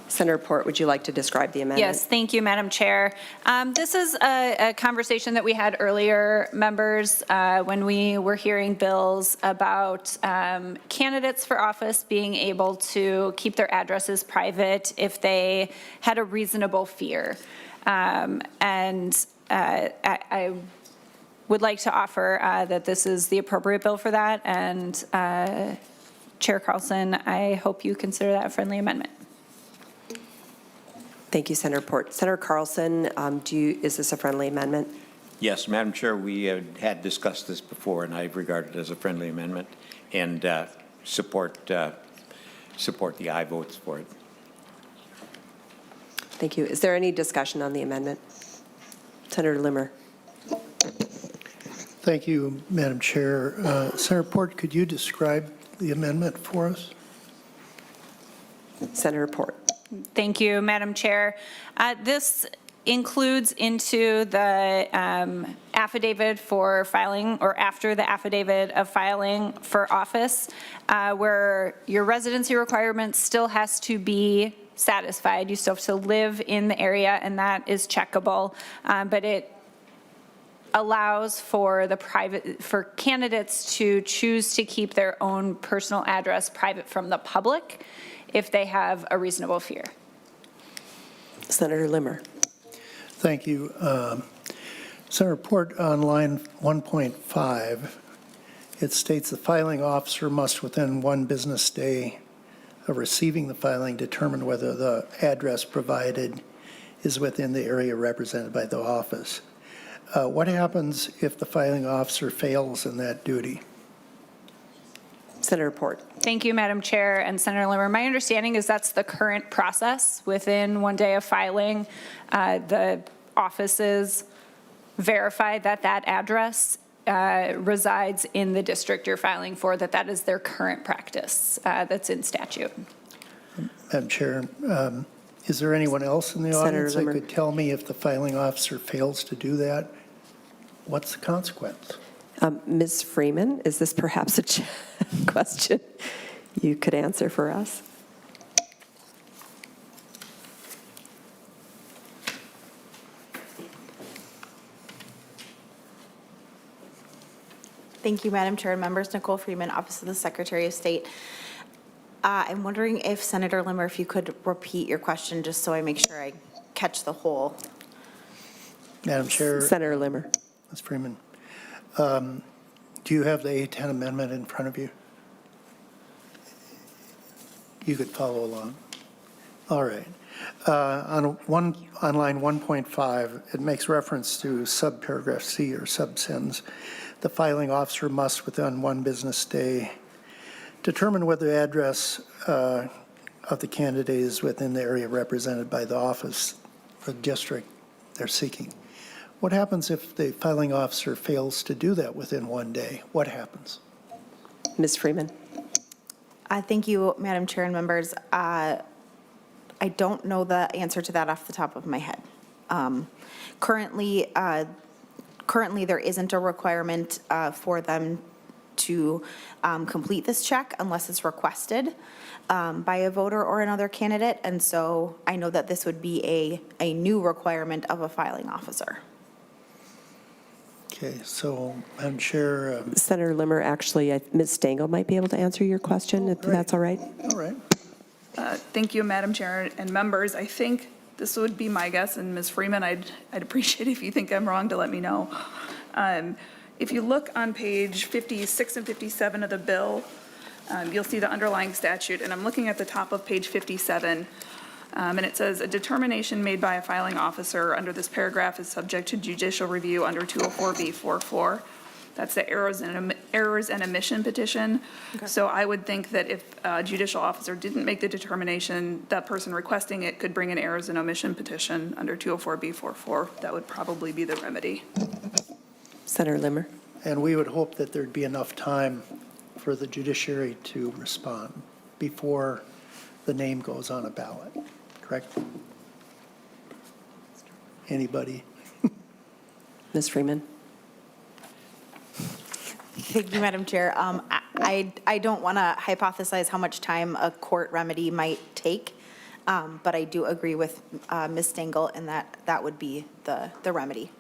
Senator Port, would you like to describe the amendment? Yes, thank you, Madam Chair. This is a conversation that we had earlier, members, when we were hearing bills about candidates for office being able to keep their addresses private if they had a reasonable fear. I would like to offer that this is the appropriate bill for that, and Chair Carlson, I hope you consider that a friendly amendment. Thank you, Senator Port. Senator Carlson, is this a friendly amendment? Yes, Madam Chair, we had discussed this before, and I regard it as a friendly amendment and support the aye votes for it. Thank you. Is there any discussion on the amendment? Senator Limmer. Thank you, Madam Chair. Senator Port, could you describe the amendment for us? Senator Port. Thank you, Madam Chair. This includes into the affidavit for filing, or after the affidavit of filing for office, where your residency requirement still has to be satisfied. You still have to live in the area, and that is checkable. But it allows for for candidates to choose to keep their own personal address private from the public if they have a reasonable fear. Senator Limmer. Thank you. Senator Port, on line 1.5, it states the filing officer must, within 1 business day of receiving the filing, determine whether the address provided is within the area represented by the office. What happens if the filing officer fails in that duty? Senator Port. Thank you, Madam Chair and Senator Limmer. My understanding is that's the current process. Within 1 day of filing, the offices verify that that address resides in the district you're filing for, that is their current practice that's in statute. Madam Chair, is there anyone else in the Senator audience that Limmer. could tell me if the filing officer fails to do that, what's the consequence? Ms. Freeman, is this perhaps a question you could answer for us? Thank you, Madam Chair and members. Nicole Freeman, Office of the Secretary of State. I'm wondering if Senator Limmer, if you could repeat your question just so I make sure I catch the whole. Madam Chair. Senator Limmer. Ms. Freeman, do you have the A10 amendment in front of you? You could follow along. All right. On line 1.5, it makes reference to subparagraph C or subsentence. The filing officer must, within 1 business day, determine whether the address of the candidate is within the area represented by the office or district they're seeking. What happens if the filing officer fails to do that within 1 day? What happens? Ms. Freeman. Thank you, Madam Chair and members. I don't know the answer to that off the top of my head. Currently, there isn't a requirement for them to complete this check unless it's requested by a voter or another candidate. And so I know that this would be a new requirement of a filing officer. Okay, so Madam Chair. Senator Limmer, actually, Ms. Stengel might be able to answer your question, if that's all right. All right. Thank you, Madam Chair and members. I think this would be my guess, and Ms. Freeman, I'd appreciate if you think I'm wrong to let me know. If you look on page 56 and 57 of the bill, you'll see the underlying statute, and I'm looking at the top of page 57, and it says, a determination made by a filing officer under this paragraph is subject to judicial review under 204B44. That's the errors and omission petition. Okay. So I would think that if a judicial officer didn't make the determination, that person requesting it could bring an errors and omission petition under 204B44. That would probably be the remedy. Senator Limmer. And we would hope that there'd be enough time for the judiciary to respond before the name goes on a ballot, correct? Anybody? Ms. Freeman. Thank you, Madam Chair. I don't want to hypothesize how much time a court remedy might take, but I do agree with Ms. Stengel in that that would be the remedy.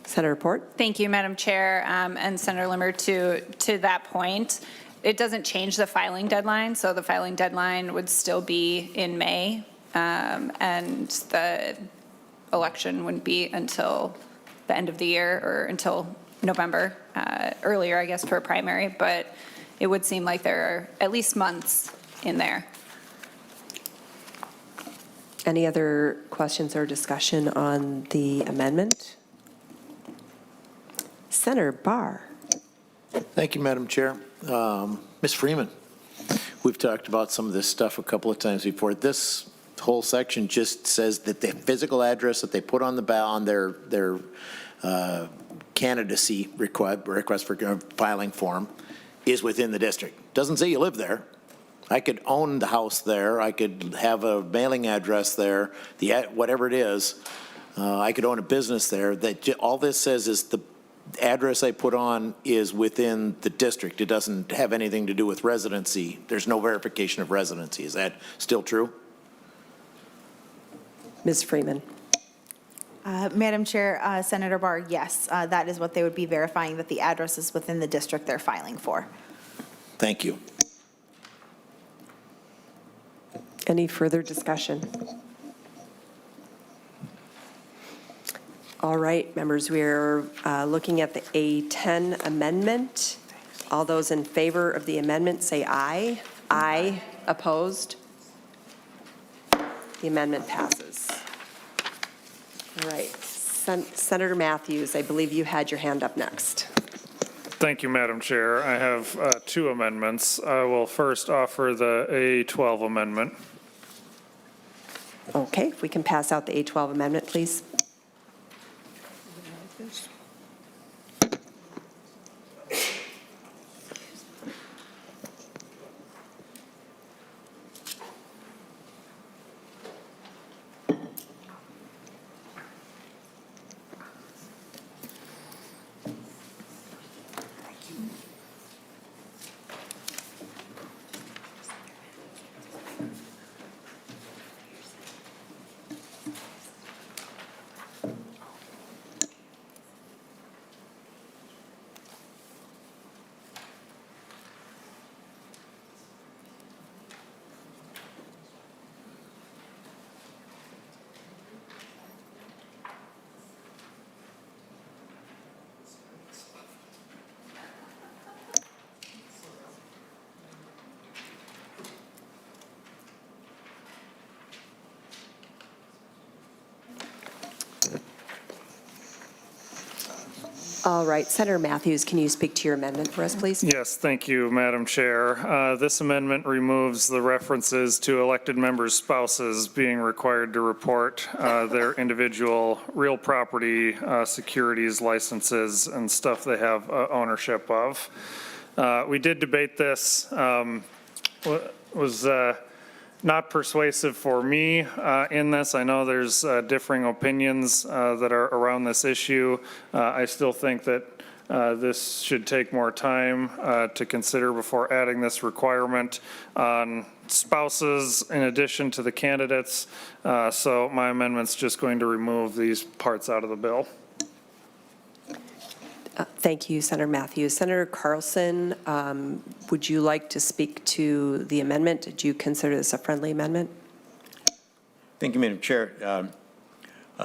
Senator Port. Thank you, Madam Chair, and Senator Limmer. To that point, it doesn't change the filing deadline, so the filing deadline would still be in May, and the election wouldn't be until the end of the year or until November, earlier, I guess, for a primary, but it would seem like there are at least months in there. Any other questions or discussion on the amendment? Senator Barr. Thank you, Madam Chair. Ms. Freeman, we've talked about some of this stuff a couple of times before. This whole section just says that the physical address that they put on the on their candidacy request for filing form is within the district. Doesn't say you live there. I could own the house there. I could have a mailing address there. Whatever it is, I could own a business there. All this says is the address I put on is within the district. It doesn't have anything to do with residency. There's no verification of residency. Is that still true? Ms. Freeman. Madam Chair, Senator Barr, yes, that is what they would be verifying, that the address is within the district they're filing for. Thank you. Any further discussion? All right, members, we're looking at the A10 amendment. All those in favor of the amendment say aye. Aye. Opposed? The amendment passes. All right, Senator Matthews, I believe you had your hand up next. Thank you, Madam Chair. I have two amendments. I will first offer the A12 amendment. Okay, if we can pass out the A12 amendment, please. All right, Senator Matthews, can you speak to your amendment for us, please? Yes, thank you, Madam Chair. This amendment removes the references to elected members' spouses being required to report their individual real property, securities, licenses, and stuff they have ownership of. We did debate this. Was not persuasive for me in this. I know there's differing opinions that are around this issue. I still think that this should take more time to consider before adding this requirement on spouses in addition to the candidates. So my amendment's just going to remove these parts out of the bill. Thank you, Senator Matthews. Senator Carlson, would you like to speak to the amendment? Did you consider this a friendly amendment? Thank you, Madam Chair.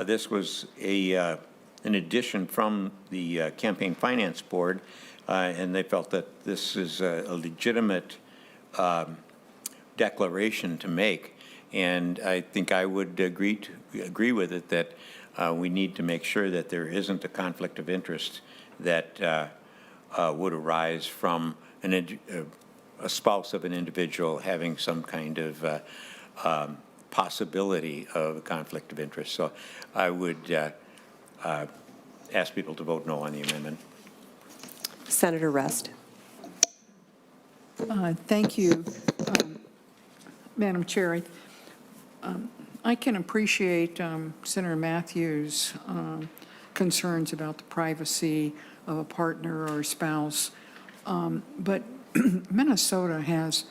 This was an addition from the Campaign Finance Board, and they felt that this is a legitimate declaration to make. And I think I would agree with it that we need to make sure that there isn't a conflict of interest that would arise from a spouse of an individual having some kind of possibility of a conflict of interest. So I would ask people to vote no on the amendment. Senator Rest. Thank you, Madam Chair. I can appreciate Senator Matthews' concerns about the privacy of a partner or a spouse, but Minnesota has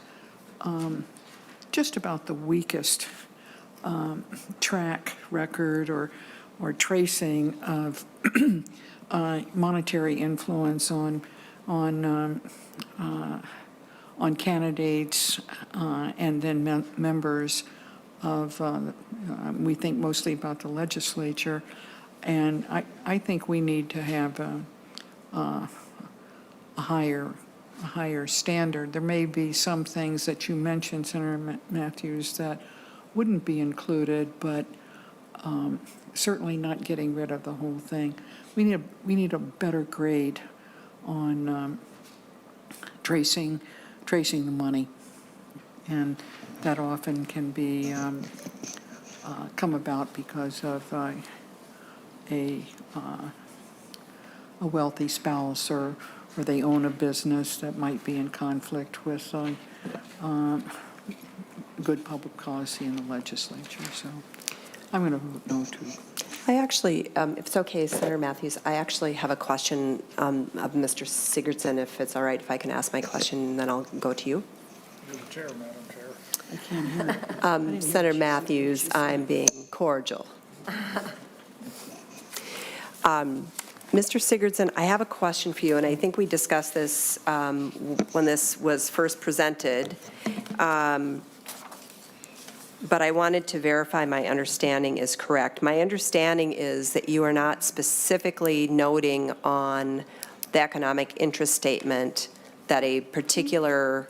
just about the weakest track record or tracing of monetary influence on candidates and then members of, we think mostly about the legislature. And I think we need to have a higher standard. There may be some things that you mentioned, Senator Matthews, that wouldn't be included, but certainly not getting rid of the whole thing. We need a better grade on tracing the money. And that often can be, come about because of a wealthy spouse, or they own a business that might be in conflict with good public policy in the legislature. So I'm going to vote no too. I actually, if it's okay, Senator Matthews, I actually have a question of Mr. Sigurdson, if it's all right if I can ask my question, and then I'll go to you. You're the chair, Madam Chair. I can't hear it. Senator Matthews, I'm being cordial. Mr. Sigurdson, I have a question for you, and I think we discussed this when this was first presented, but I wanted to verify my understanding is correct. My understanding is that you are not specifically noting on the economic interest statement that a particular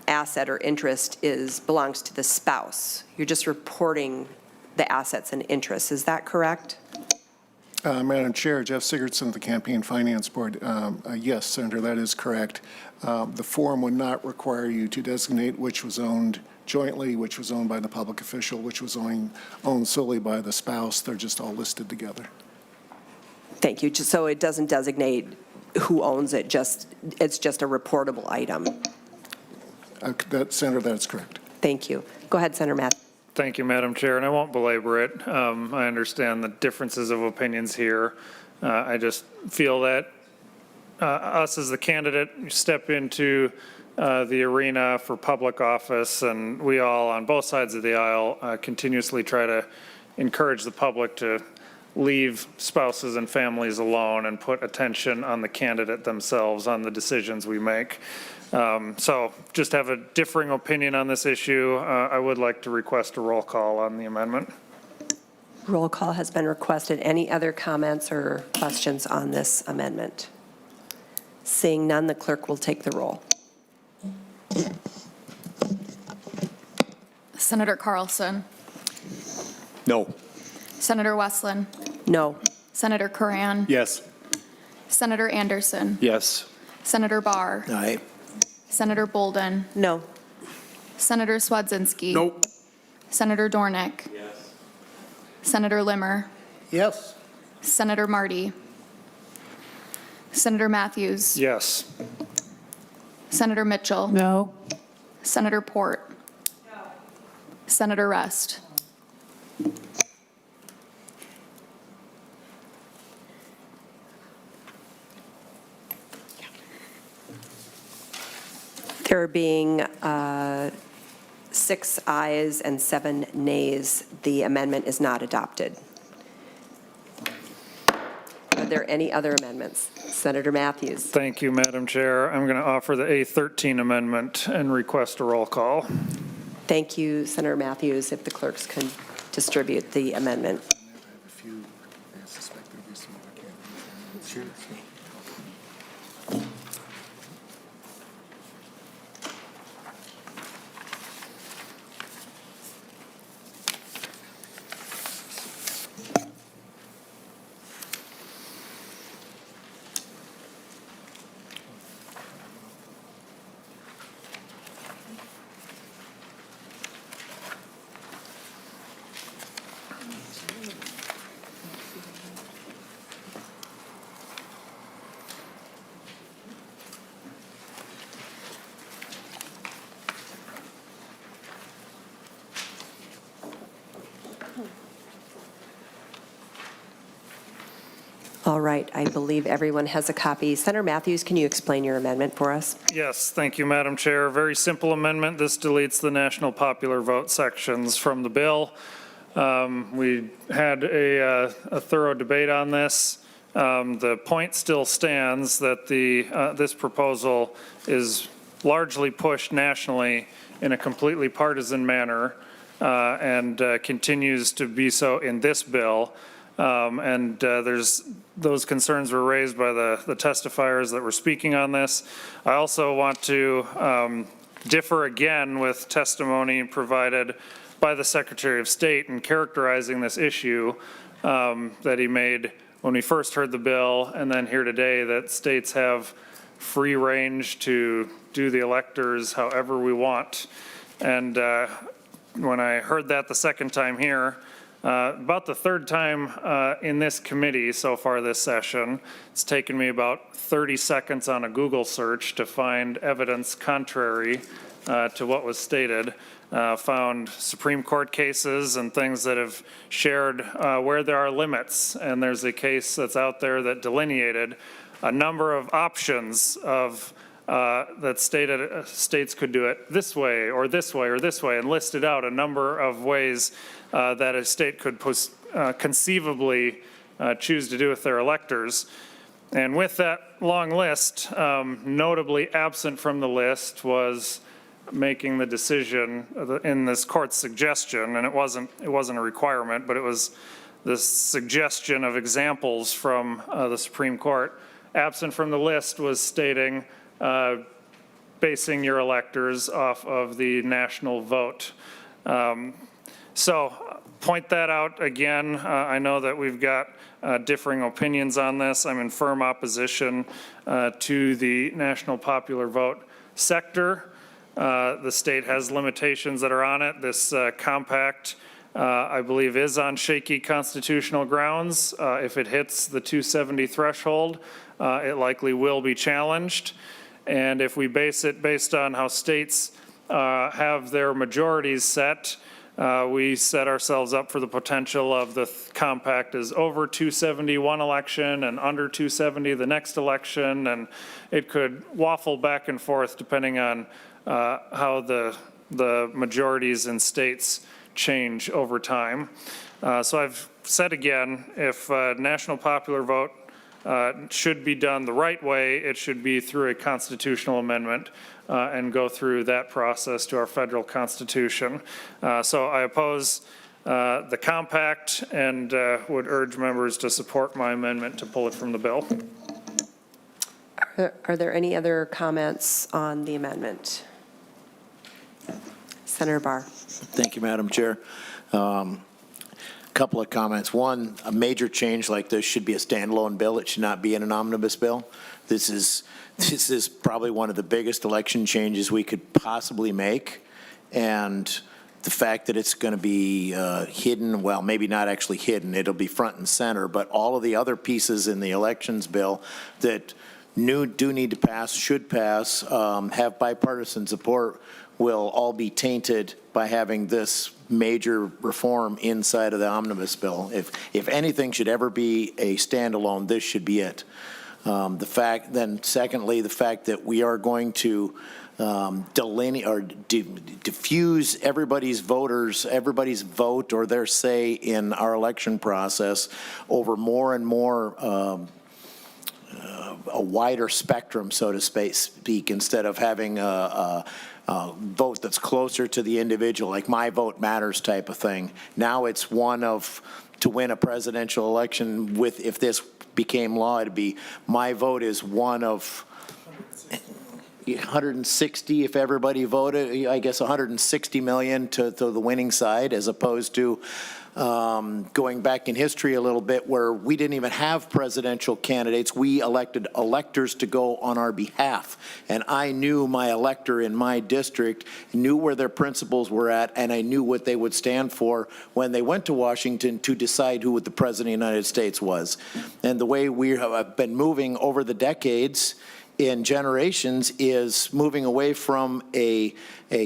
asset or interest belongs to the spouse. You're just reporting the assets and interests. Is that correct? Madam Chair, Jeff Sigurdson of the Campaign Finance Board. Yes, Senator, that is correct. The form would not require you to designate which was owned jointly, which was owned by the public official, which was owned solely by the spouse. They're just all listed together. Thank you. So it doesn't designate who owns it, it's just a reportable item. Senator, that's correct. Thank you. Go ahead, Senator Matthews. Thank you, Madam Chair, and I won't belabor it. I understand the differences of opinions here. I just feel that us as the candidate step into the arena for public office, and we all on both sides of the aisle continuously try to encourage the public to leave spouses and families alone and put attention on the candidate themselves, on the decisions we make. So just have a differing opinion on this issue. I would like to request a roll call on the amendment. Roll call has been requested. Any other comments or questions on this amendment? Seeing none, the clerk will take the roll. Senator Carlson. No. Senator Westland. No. Senator Curran. Yes. Senator Anderson. Yes. Senator Barr. Aye. Senator Bolden. No. Senator Swedzinski. Nope. Senator Dornick. Yes. Senator Limmer. Yes. Senator Marty. Senator Matthews. Yes. Senator Mitchell. No. Senator Port. Senator Rest. There being 6 ayes and 7 nays, the amendment is not adopted. Are there any other amendments? Senator Matthews. Thank you, Madam Chair. I'm going to offer the A13 amendment and request a roll call. Thank you, Senator Matthews. If the clerks can distribute the amendment. All right, I believe everyone has a copy. Senator Matthews, can you explain your amendment for us? Yes, thank you, Madam Chair. Very simple amendment. This deletes the national popular vote sections from the bill. We had a thorough debate on this. The point still stands that this proposal is largely pushed nationally in a completely partisan manner and continues to be so in this bill. Those concerns were raised by the testifiers that were speaking on this. I also want to differ again with testimony provided by the Secretary of State in characterizing this issue that he made when we first heard the bill, and then here today, that states have free range to do the electors however we want. And when I heard that the second time here, about the third time in this committee so far this session, it's taken me about 30 seconds on a Google search to find evidence contrary to what was stated. Found Supreme Court cases and things that have shared where there are limits. And there's a case that's out there that delineated a number of options of that stated states could do it this way or this way or this way, and listed out a number of ways that a state could conceivably choose to do with their electors. And with that long list, notably absent from the list was making the decision in this court's suggestion, and it wasn't a requirement, but it was the suggestion of examples from the Supreme Court. Absent from the list was stating basing your electors off of the national vote. So point that out again. I know that we've got differing opinions on this. I'm in firm opposition to the national popular vote sector. The state has limitations that are on it. This compact, I believe, is on shaky constitutional grounds. If it hits the 270 threshold, it likely will be challenged. And if we base it based on how states have their majorities set, we set ourselves up for the potential of the compact is over 270 one election and under 270 the next election, and it could waffle back and forth depending on how the majorities in states change over time. So I've said again, if national popular vote should be done the right way, it should be through a constitutional amendment and go through that process to our federal constitution. So I oppose the compact and would urge members to support my amendment to pull it from the bill. Are there any other comments on the amendment? Senator Barr. Thank you, Madam Chair. Couple of comments. One, a major change like this should be a standalone bill. It should not be in an omnibus bill. This is probably one of the biggest election changes we could possibly make. And the fact that it's going to be hidden, well, maybe not actually hidden, it'll be front and center, but all of the other pieces in the elections bill that do need to pass, should pass, have bipartisan support, will all be tainted by having this major reform inside of the omnibus bill. If anything should ever be a standalone, this should be it. Secondly, the fact that we are going to delineate or diffuse everybody's vote or their say in our election process over more and more a wider spectrum, so to speak, instead of having a vote that's closer to the individual, like my vote matters type of thing. Now it's one of, to win a presidential election with, if this became law, it'd be my vote is one of 160 if everybody voted, I guess 160 million to the winning side, as opposed to going back in history a little bit where we didn't even have presidential candidates. We elected electors to go on our behalf. And I knew my elector in my district, knew where their principles were at, and I knew what they would stand for when they went to Washington to decide who the president of the United States was. And the way we have been moving over the decades in generations is moving away from a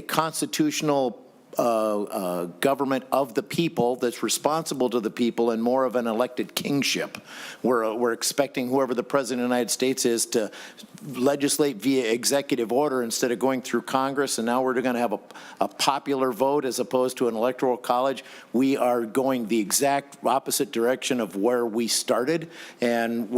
constitutional government of the people that's responsible to the people and more of an elected kingship. We're expecting whoever the president of the United States is to legislate via executive order instead of going through Congress, and now we're going to have a popular vote as opposed to an electoral college. We are going the exact opposite direction of where we started, and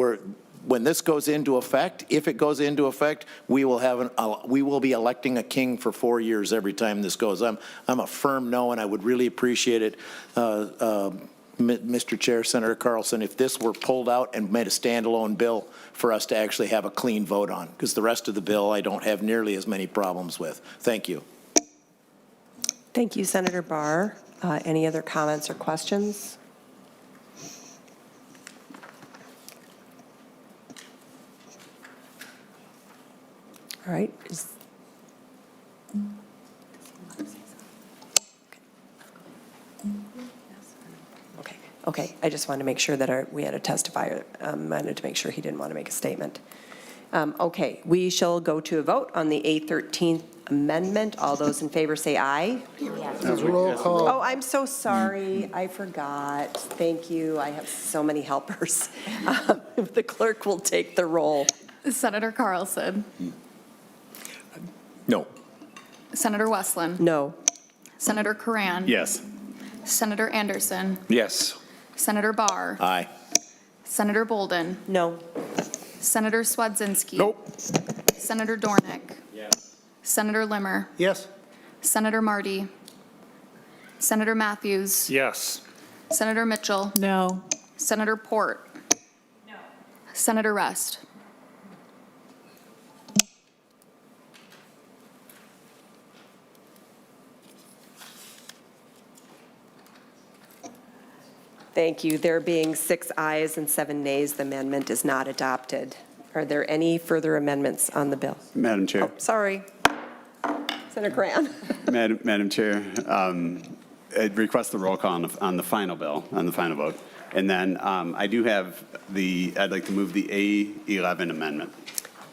when this goes into effect, if it goes into effect, we will be electing a king for 4 years every time this goes. I'm a firm no, and I would really appreciate it, Mr. Chair, Senator Carlson, if this were pulled out and made a standalone bill for us to actually have a clean vote on, because the rest of the bill I don't have nearly as many problems with. Thank you. Thank you, Senator Barr. Any other comments or questions? All right. Okay, I just wanted to make sure that we had a testifier. Wanted to make sure he didn't want to make a statement. Okay, we shall go to a vote on the A13th amendment. All those in favor say aye. Roll call. Oh, I'm so sorry. I forgot. Thank you. I have so many helpers. The clerk will take the roll. Senator Carlson. No. Senator Westland. No. Senator Karan. Yes. Senator Anderson. Yes. Senator Barr. Aye. Senator Bolden. No. Senator Swedzinski. Nope. Senator Dornick. Yes. Senator Limmer. Yes. Senator Marty. Senator Matthews. Yes. Senator Mitchell. No. Senator Port. No. Senator Rest. Thank you. There being 6 ayes and 7 nays, the amendment is not adopted. Are there any further amendments on the bill? Madam Chair. Oh, sorry. Senator Cran. Madam Chair, I'd request the roll call on the final bill, on the final vote. And then I do have I'd like to move the A11 amendment.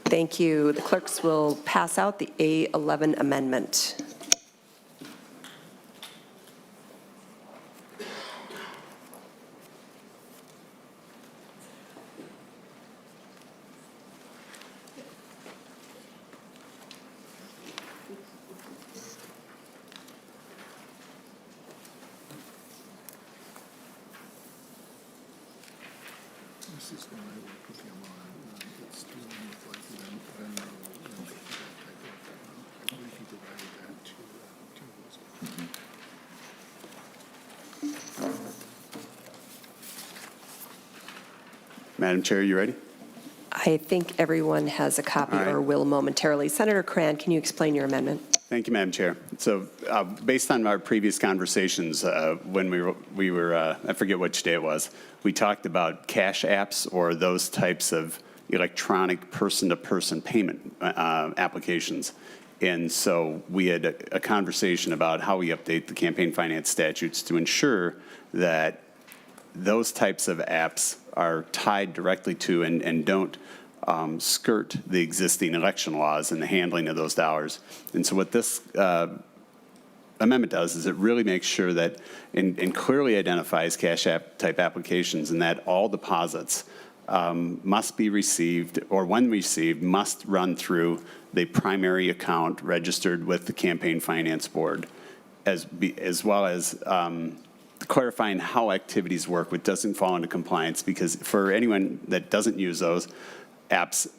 Thank you. The clerks will pass out the A11 amendment. Madam Chair, you ready? I think everyone has a copy All right. or will momentarily. Senator Cran, can you explain your amendment? Thank you, Madam Chair. So based on our previous conversations, when we were I forget which day it was, we talked about cash apps or those types of electronic person-to-person payment applications. And so we had a conversation about how we update the campaign finance statutes to ensure that those types of apps are tied directly to and don't skirt the existing election laws and the handling of those dollars. And so what this amendment does is it really makes sure that and clearly identifies cash app type applications and that all deposits must be received or when received must run through the primary account registered with the Campaign Finance Board as well as clarifying how activities work, which doesn't fall into compliance, because for anyone that doesn't use those apps,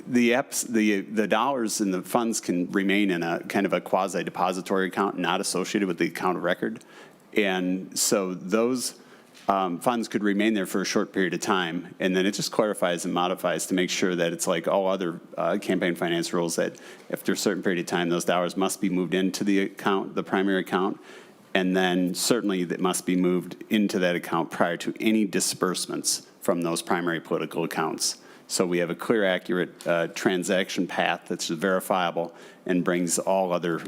the dollars and the funds can remain in a kind of a quasi-depository account, not associated with the account of record. And so those funds could remain there for a short period of time, and then it just clarifies and modifies to make sure that it's like all other campaign finance rules that after a certain period of time, those dollars must be moved into the account, the primary account, and then certainly that must be moved into that account prior to any disbursements from those primary political accounts. So we have a clear, accurate transaction path that's verifiable and brings all other,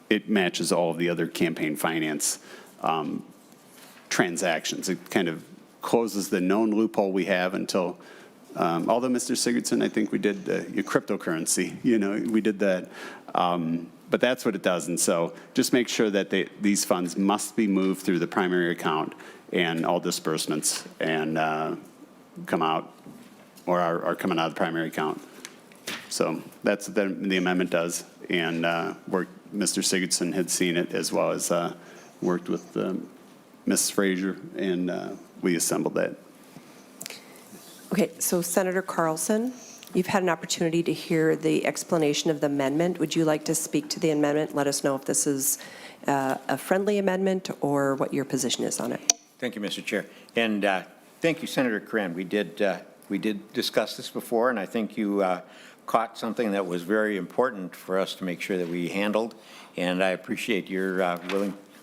it matches all of the other campaign finance transactions. It kind of closes the known loophole we have until, although Mr. Sigurdsson, I think we did cryptocurrency, we did that. But that's what it does. And so just make sure that these funds must be moved through the primary account and all disbursements and come out or are coming out of the primary account. So that's what the amendment does. And Mr. Sigurdsson had seen it as well as worked with Ms. Frazier, and we assembled that. Okay, so Senator Carlson, you've had an opportunity to hear the explanation of the amendment. Would you like to speak to the amendment? Let us know if this is a friendly amendment or what your position is on it. Thank you, Mr. Chair. And thank you, Senator Cran. We did discuss this before, and I think you caught something that was very important for us to make sure that we handled, and I appreciate your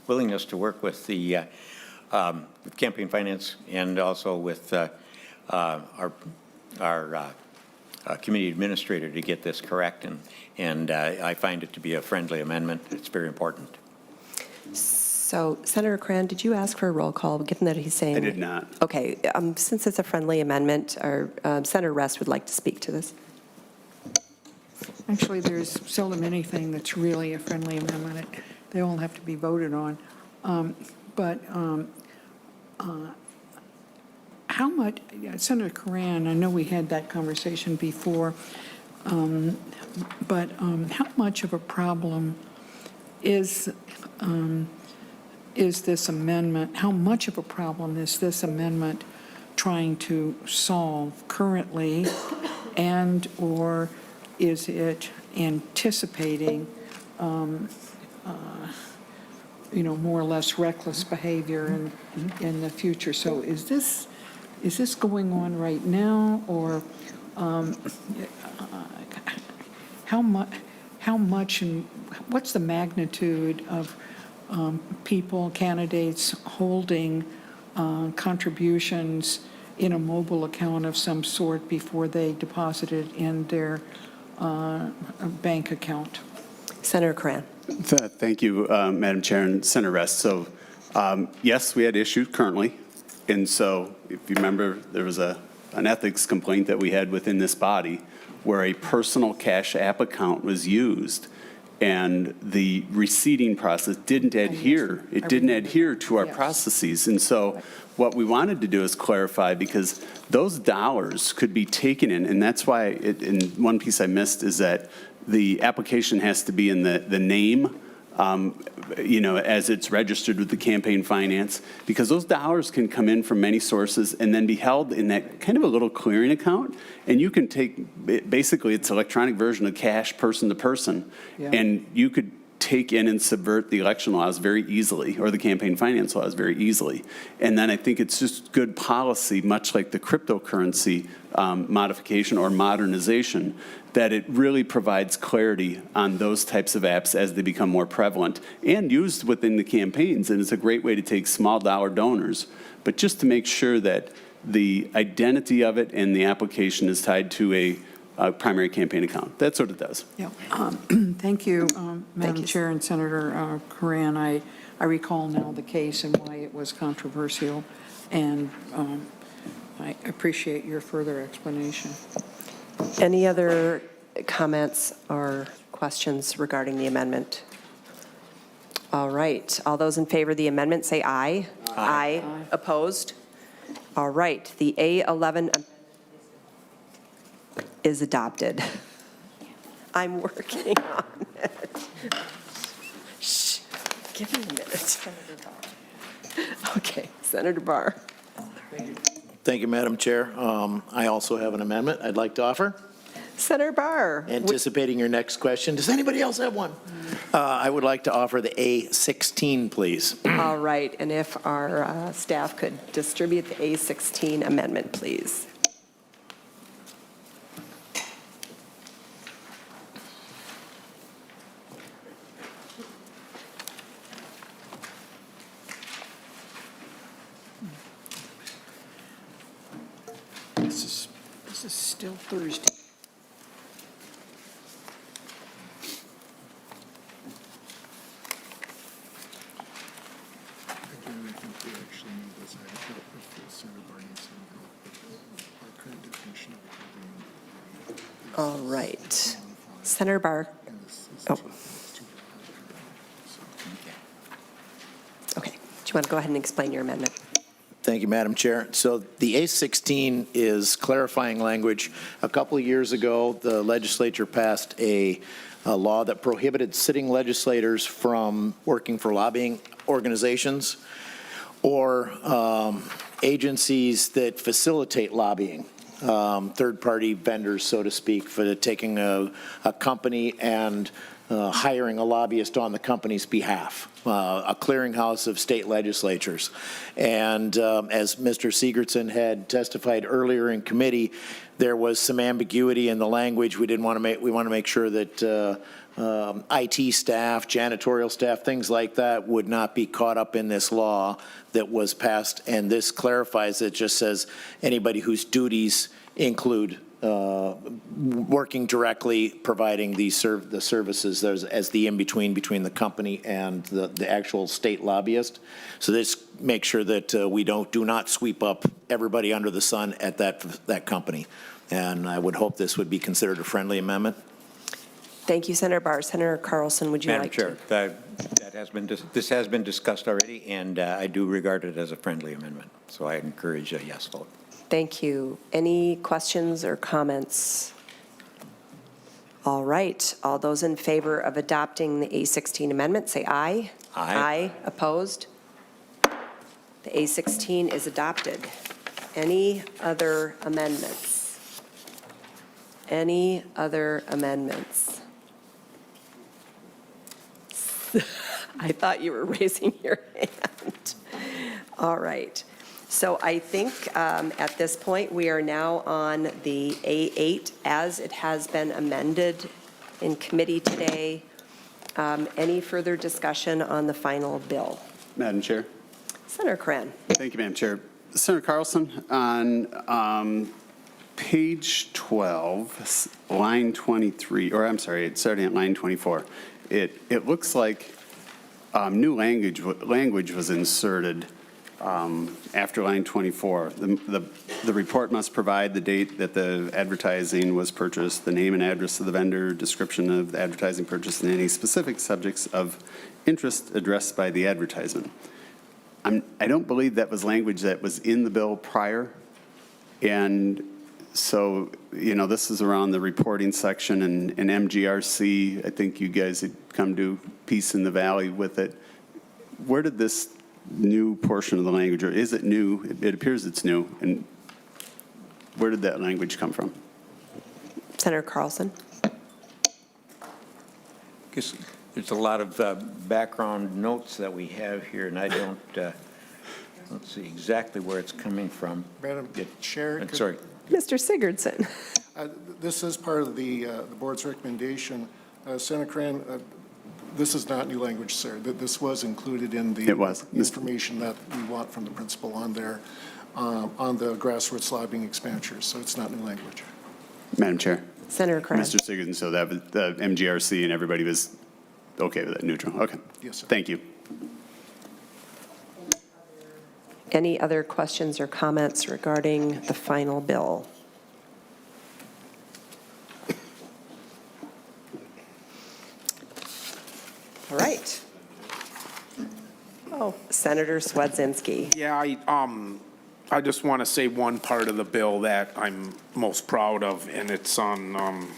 willingness to work with the with campaign finance and also with our committee administrator to get this correct, and I find it to be a friendly amendment. It's very important. So Senator Cran, did you ask for a roll call, given that he's saying? I did not. Okay, since it's a friendly amendment, our Senator Rest would like to speak to this. Actually, there's seldom anything that's really a friendly amendment. They all have to be voted on. How much, Senator Coran, I know we had that conversation before, but how much of a problem is this amendment, how much of a problem is this amendment trying to solve currently, and/or is it anticipating, more or less reckless behavior in the future? So is this going on right now, or how much, and what's the magnitude of people, candidates holding contributions in a mobile account of some sort before they deposit it in their bank account? Senator Cran. Thank you, Madam Chair and Senator Rest. So, yes, we had issues currently. And so, if you remember, there was an ethics complaint that we had within this body where a personal Cash App account was used, and the receipting process didn't adhere. It didn't adhere to our processes. And so what we wanted to do is clarify, because those dollars could be taken in, and that's why, in one piece I missed, is that the application has to be in the name, as it's registered with the campaign finance, because those dollars can come in from many sources and then be held in that kind of a little clearing account. And you can take, basically, it's an electronic version of cash person to person. Yeah. And you could take in and subvert the election laws very easily, or the campaign finance laws very easily. And then I think it's just good policy, much like the cryptocurrency modification or modernization, that it really provides clarity on those types of apps as they become more prevalent and used within the campaigns. And it's a great way to take small dollar donors, but just to make sure that the identity of it and the application is tied to a primary campaign account. That's what it does. Yeah. Thank you, Madam Chair and Senator Coran. I recall now the case and why it was controversial, and I appreciate your further explanation. Any other comments or questions regarding the amendment? All right. All those in favor of the amendment say aye. Aye. Opposed? All right. The A11 is adopted. I'm working on it. Shh. Give me a minute. Okay. Senator Barr. Thank you, Madam Chair. I also have an amendment I'd like to offer. Senator Barr. Anticipating your next question. Does anybody else have one? I would like to offer the A16, please. All right. And if our staff could distribute the A16 amendment, please. This is still Thursday. All right. Senator Barr. Oh. Okay. Do you want to go ahead and explain your amendment? Thank you, Madam Chair. So the A16 is clarifying language. A couple of years ago, the legislature passed a law that prohibited sitting legislators from working for lobbying organizations or agencies that facilitate lobbying. third-party vendors, so to speak, for taking a company and hiring a lobbyist on the company's behalf, a clearinghouse of state legislatures. And as Mr. Sigurdson had testified earlier in committee, there was some ambiguity in the language. We want to make sure that IT staff, janitorial staff, things like that would not be caught up in this law that was passed. And this clarifies it, just says anybody whose duties include working directly, providing the services as the in-between between the company and the actual state lobbyist. So this makes sure that we do not sweep up everybody under the sun at that company. And I would hope this would be considered a friendly amendment. Thank you, Senator Barr. Senator Carlson, would you like to? Madam Chair, this has been discussed already, and I do regard it as a friendly amendment. So I encourage a yes vote. Thank you. Any questions or comments? All right. All those in favor of adopting the A16 amendment, say aye. Aye. Aye. Opposed? The A16 is adopted. Any other amendments? Any other amendments? I thought you were raising your hand. All right. So I think at this point, we are now on the A8 as it has been amended in committee today. Any further discussion on the final bill? Madam Chair. Senator Cran. Thank you, Madam Chair. Senator Carlson, on page 12, line 23, or I'm sorry, it's starting at line 24, it looks like new language was inserted after line 24. The report must provide the date that the advertising was purchased, the name and address of the vendor, description of the advertising purchase, and any specific subjects of interest addressed by the advertisement. I don't believe that was language that was in the bill prior. And so, this is around the reporting section and MGRC. I think you guys had come to Peace in the Valley with it. Where did this new portion of the language, or is it new? It appears it's new. And where did that language come from? Senator Carlson. There's a lot of background notes that we have here, and I don't let's see exactly where it's coming from. Madam Chair. I'm sorry. Mr. Sigurdson. This is part of the board's recommendation. Senator Cran, this is not new language, sir. This was included in the information that we want from the principal on there, on the grassroots lobbying expenditures. So it's not new language. Madam Chair. Senator Cran. Mr. Sigurdson, so that was the MGRC and everybody was okay with that, neutral? Okay. Yes, sir. Thank you. Any other questions or comments regarding the final bill? All right. Oh, Senator Swedzinski. Yeah, I just want to say one part of the bill that I'm most proud of, and it's on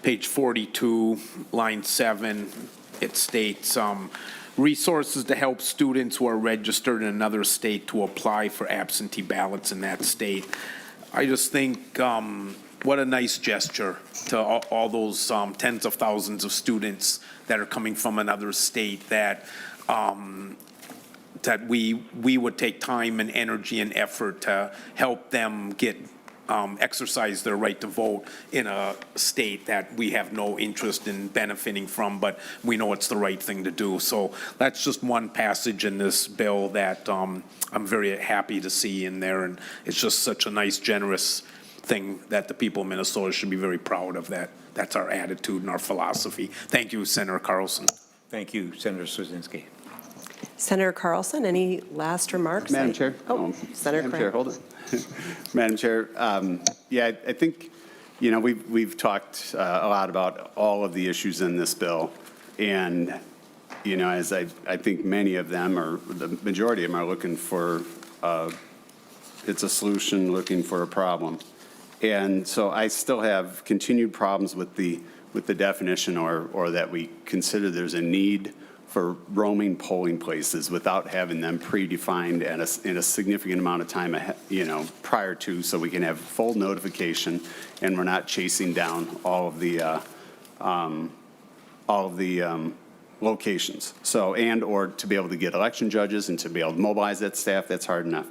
page 42, line 7. It states, resources to help students who are registered in another state to apply for absentee ballots in that state. I just think what a nice gesture to all those tens of thousands of students that are coming from another state, that that we would take time and energy and effort to help them get exercise their right to vote in a state that we have no interest in benefiting from, but we know it's the right thing to do. So that's just one passage in this bill that I'm very happy to see in there, and it's just such a nice, generous thing that the people of Minnesota should be very proud of. That's our attitude and our philosophy. Thank you, Senator Carlson. Thank you, Senator Swedzinski. Senator Carlson, any last remarks? Madam Chair. Oh, Senator Madam Chair, hold it. Madam Chair, yeah, I think, we've talked a lot about all of the issues in this bill. And, as I think many of them, or the majority of them, are looking for, it's a solution, looking for a problem. And so I still have continued problems with the definition, or that we consider there's a need for roaming polling places without having them predefined in a significant amount of time, prior to, so we can have full notification and we're not chasing down all of the locations. So, or to be able to get election judges and to be able to mobilize that staff, that's hard enough.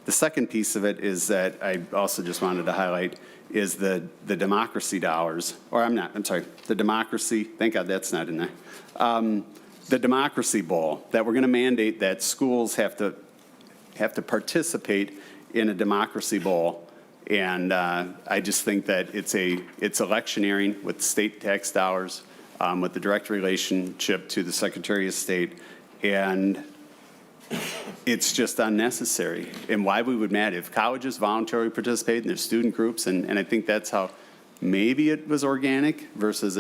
The second piece of it is that I also just wanted to highlight is the democracy dollars, the democracy, thank God that's not in there. The Democracy Bowl, that we're going to mandate that schools have to participate in a Democracy Bowl. And I just think that it's electioneering with state tax dollars, with the direct relationship to the Secretary of State, and it's just unnecessary. And why we would matter if colleges voluntarily participate in their student groups, and I think that's how maybe it was organic versus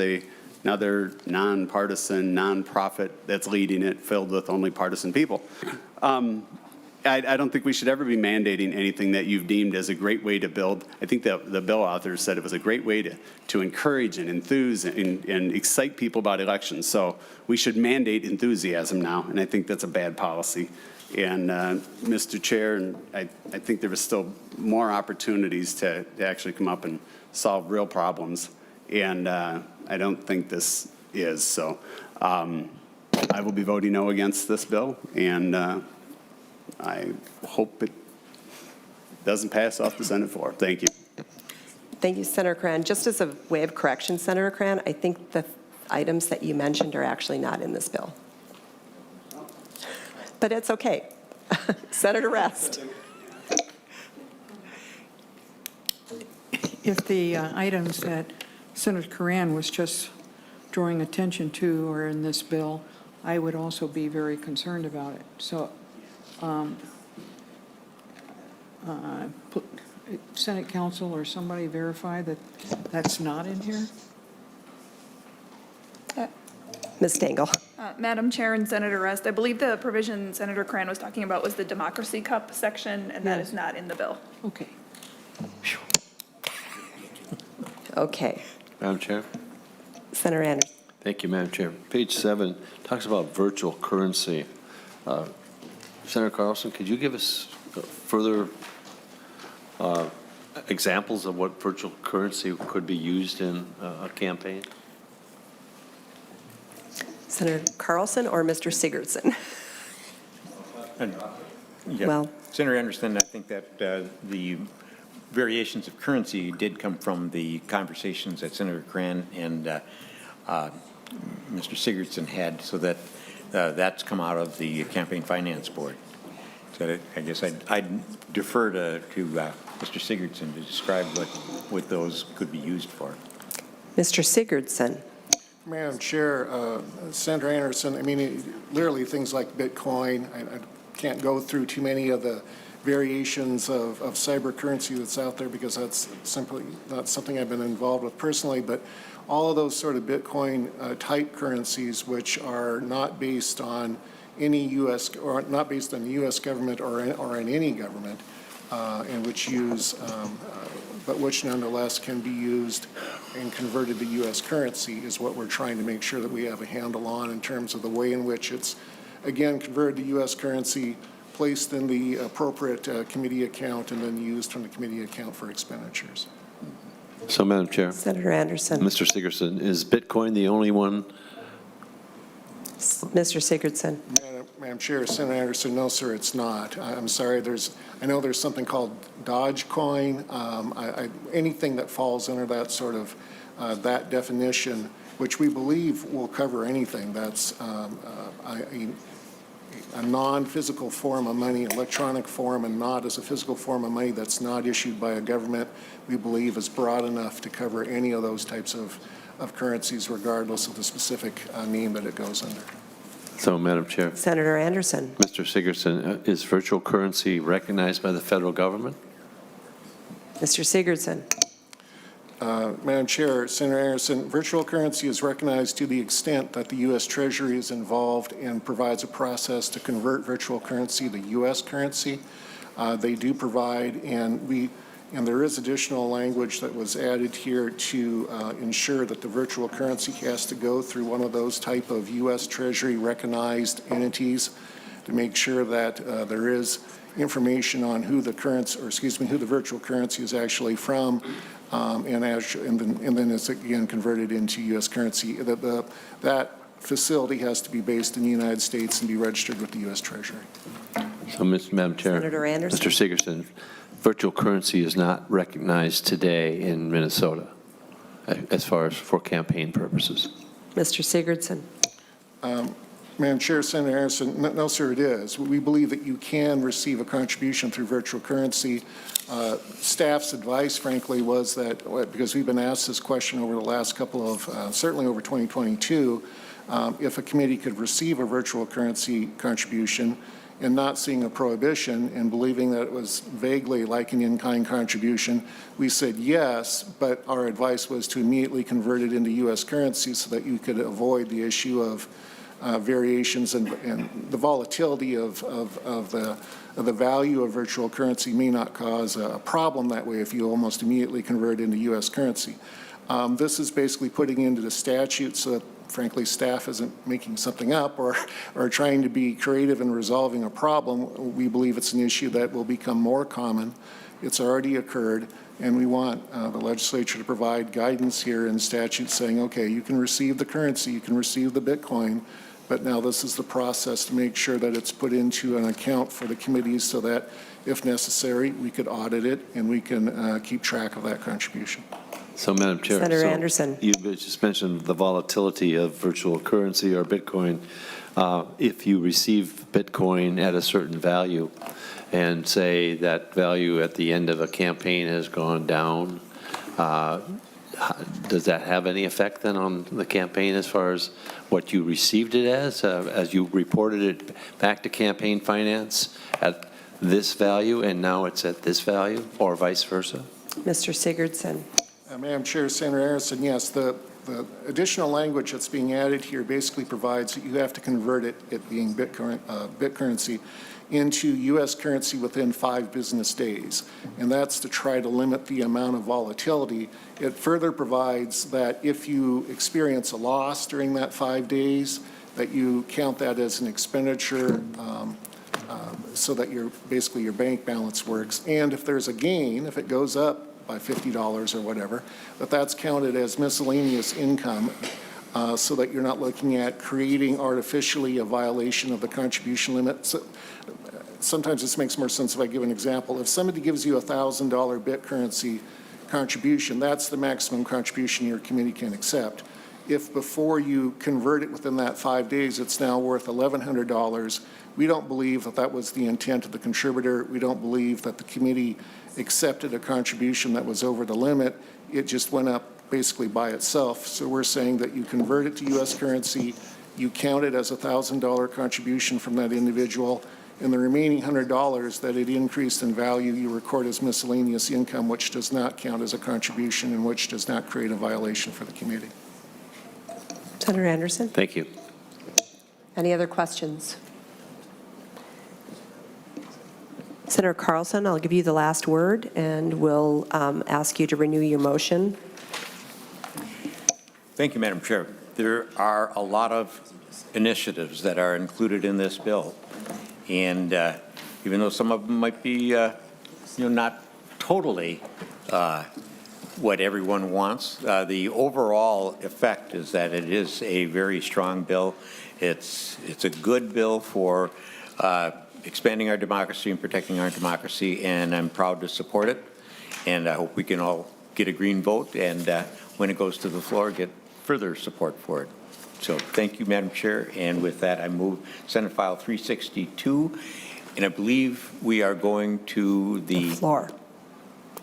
another nonpartisan nonprofit that's leading it, filled with only partisan people. I don't think we should ever be mandating anything that you've deemed as a great way to build. I think that the bill authors said it was a great way to encourage and enthuse and excite people about elections. So we should mandate enthusiasm now, and I think that's a bad policy. And Mr. Chair, and I think there was still more opportunities to actually come up and solve real problems, and I don't think this is. So I will be voting no against this bill, and I hope it doesn't pass off the Senate floor. Thank you. Thank you, Senator Cran. Just as a way of correction, Senator Cran, I think the items that you mentioned are actually not in this bill. But it's okay. Senator Rest. If the items that Senator Coran was just drawing attention to are in this bill, I would also be very concerned about it. So Senate Counsel or somebody verify that that's not in here? Ms. Stengel. Madam Chair and Senator Rest, I believe the provision Senator Cran was talking about was the Democracy Cup section, and that is not in the bill. Okay. Okay. Madam Chair. Senator Anderson. Thank you, Madam Chair. Page 7 talks about virtual currency. Senator Carlson, could you give us further examples of what virtual currency could be used in a campaign? Senator Carlson or Mr. Sigurdson? Yeah. Well, Senator Anderson, I think that the variations of currency did come from the conversations that Senator Cran and Mr. Sigurdson had, so that that's come out of the Campaign Finance Board. So I guess I'd defer to Mr. Sigurdson to describe what those could be used for. Mr. Sigurdson. Madam Chair, Senator Anderson, I mean, literally things like Bitcoin, I can't go through too many of the variations of cyber currency that's out there because that's simply not something I've been involved with personally, but all of those sort of Bitcoin type currencies which are not based on any U.S. or not based on the U.S. government or in any government, and which use, but which nonetheless can be used and converted to U.S. currency is what we're trying to make sure that we have a handle on in terms of the way in which it's, again, converted to U.S. currency, placed in the appropriate committee account, and then used from the committee account for expenditures. So, Madam Chair. Senator Anderson. Mr. Sigurdson, is Bitcoin the only one? Mr. Sigurdson. Madam Chair, Senator Anderson, no, sir, it's not. I'm sorry. I know there's something called Dogecoin. Anything that falls under that sort of that definition, which we believe will cover anything that's a non-physical form of money, electronic form, and not as a physical form of money that's not issued by a government, we believe is broad enough to cover any of those types of currencies, regardless of the specific name that it goes under. So, Madam Chair. Senator Anderson. Mr. Sigurdson, is virtual currency recognized by the federal government? Mr. Sigurdson. Madam Chair, Senator Anderson, virtual currency is recognized to the extent that the U.S. Treasury is involved and provides a process to convert virtual currency to U.S. currency. They do provide, and we, And there is additional language that was added here to ensure that the virtual currency has to go through one of those type of U.S. Treasury recognized entities to make sure that there is information on who the who the virtual currency is actually from, and then it's again converted into U.S. currency. That facility has to be based in the United States and be registered with the U.S. Treasury. So, Madam Chair. Senator Anderson. Mr. Sigurdson, virtual currency is not recognized today in Minnesota as far as for campaign purposes. Mr. Sigurdson. Madam Chair, Senator Harrison, no, sir, it is. We believe that you can receive a contribution through virtual currency. Staff's advice, frankly, was that, because we've been asked this question over the last couple of, certainly over 2022, if a committee could receive a virtual currency contribution and not seeing a prohibition and believing that it was vaguely like an in-kind contribution, we said yes, but our advice was to immediately convert it into U.S. currency so that you could avoid the issue of variations and the volatility of the value of virtual currency may not cause a problem that way if you almost immediately convert into U.S. currency. This is basically putting into the statute so that, frankly, staff isn't making something up or trying to be creative in resolving a problem. We believe it's an issue that will become more common. It's already occurred, and we want the legislature to provide guidance here in statute saying, okay, you can receive the currency, you can receive the Bitcoin, but now this is the process to make sure that it's put into an account for the committees so that, if necessary, we could audit it and we can keep track of that contribution. So, Madam Chair. Senator Anderson. You just mentioned the volatility of virtual currency or Bitcoin. If you receive Bitcoin at a certain value and say that value at the end of a campaign has gone down, does that have any effect then on the campaign as far as what you received it as you reported it back to campaign finance at this value and now it's at this value, or vice versa? Mr. Sigurdson. Madam Chair, Senator Harrison, yes, the additional language that's being added here basically provides that you have to convert it being bit currency into U.S. currency within 5 business days, and that's to try to limit the amount of volatility. It further provides that if you experience a loss during that 5 days, that you count that as an expenditure so that your bank balance works. And if there's a gain, if it goes up by $50 or whatever, that's counted as miscellaneous income so that you're not looking at creating artificially a violation of the contribution limit. So, sometimes this makes more sense if I give an example. If somebody gives you a $1,000 bit currency contribution, that's the maximum contribution your committee can accept. If before you convert it within that 5 days, it's now worth $1,100, we don't believe that that was the intent of the contributor. We don't believe that the committee accepted a contribution that was over the limit. It just went up basically by itself. So we're saying that you convert it to U.S. currency, you count it as a $1,000 contribution from that individual, and the remaining $100 that it increased in value, you record as miscellaneous income, which does not count as a contribution and which does not create a violation for the committee. Senator Anderson. Thank you. Any other questions? Senator Carlson, I'll give you the last word, and we'll ask you to renew your motion. Thank you, Madam Chair. There are a lot of initiatives that are included in this bill. And even though some of them might be, not totally what everyone wants, the overall effect is that it is a very strong bill. It's a good bill for expanding our democracy and protecting our democracy, and I'm proud to support it. And I hope we can all get a green vote, and when it goes to the floor, get further support for it. So thank you, Madam Chair. And with that, I move Senate File 362. And I believe we are going to the floor.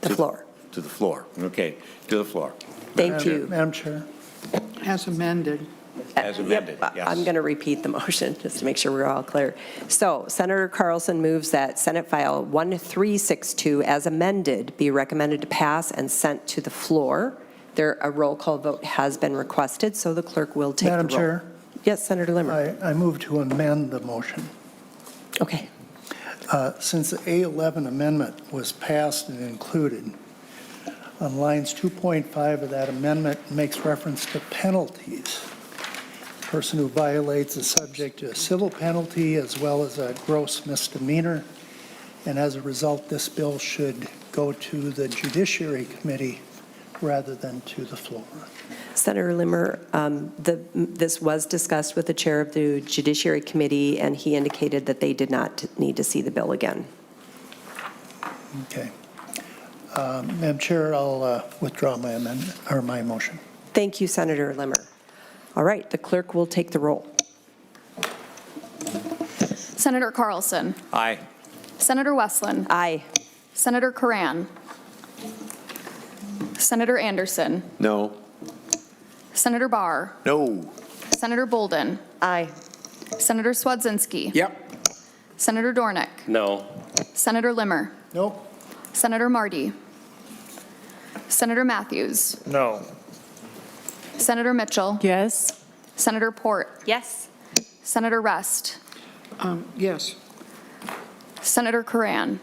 The floor. To the floor. Okay, to the floor. Thank you. Madam Chair. As amended. As amended, yes. I'm going to repeat the motion just to make sure we're all clear. So Senator Carlson moves that Senate File 1362 as amended be recommended to pass and sent to the floor. A roll call vote has been requested, so the clerk will take the roll. Madam Chair. Yes, Senator Limmer. I move to amend the motion. Okay. Since the A11 amendment was passed and included, on lines 2.5 of that amendment makes reference to penalties. Person who violates is subject to a civil penalty as well as a gross misdemeanor. And as a result, this bill should go to the Judiciary Committee rather than to the floor. Senator Limmer, this was discussed with the chair of the Judiciary Committee, and he indicated that they did not need to see the bill again. Okay. Madam Chair, I'll withdraw my amendment, or my motion. Thank you, Senator Limmer. All right, the clerk will take the roll. Senator Carlson. Aye. Senator Westland. Aye. Senator Karan. Senator Anderson. No. Senator Barr. No. Senator Bolden. Aye. Senator Swedzinski. Yep. Senator Dornick. No. Senator Limmer. Nope. Senator Marty. Senator Matthews. No. Senator Mitchell. Yes. Senator Port. Yes. Senator Rest. Yes. Senator Karan.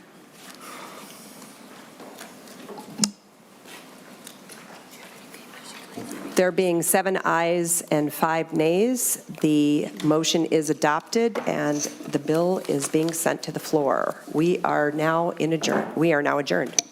There being 7 ayes and 5 nays, the motion is adopted and the bill is being sent to the floor. We are now adjourned.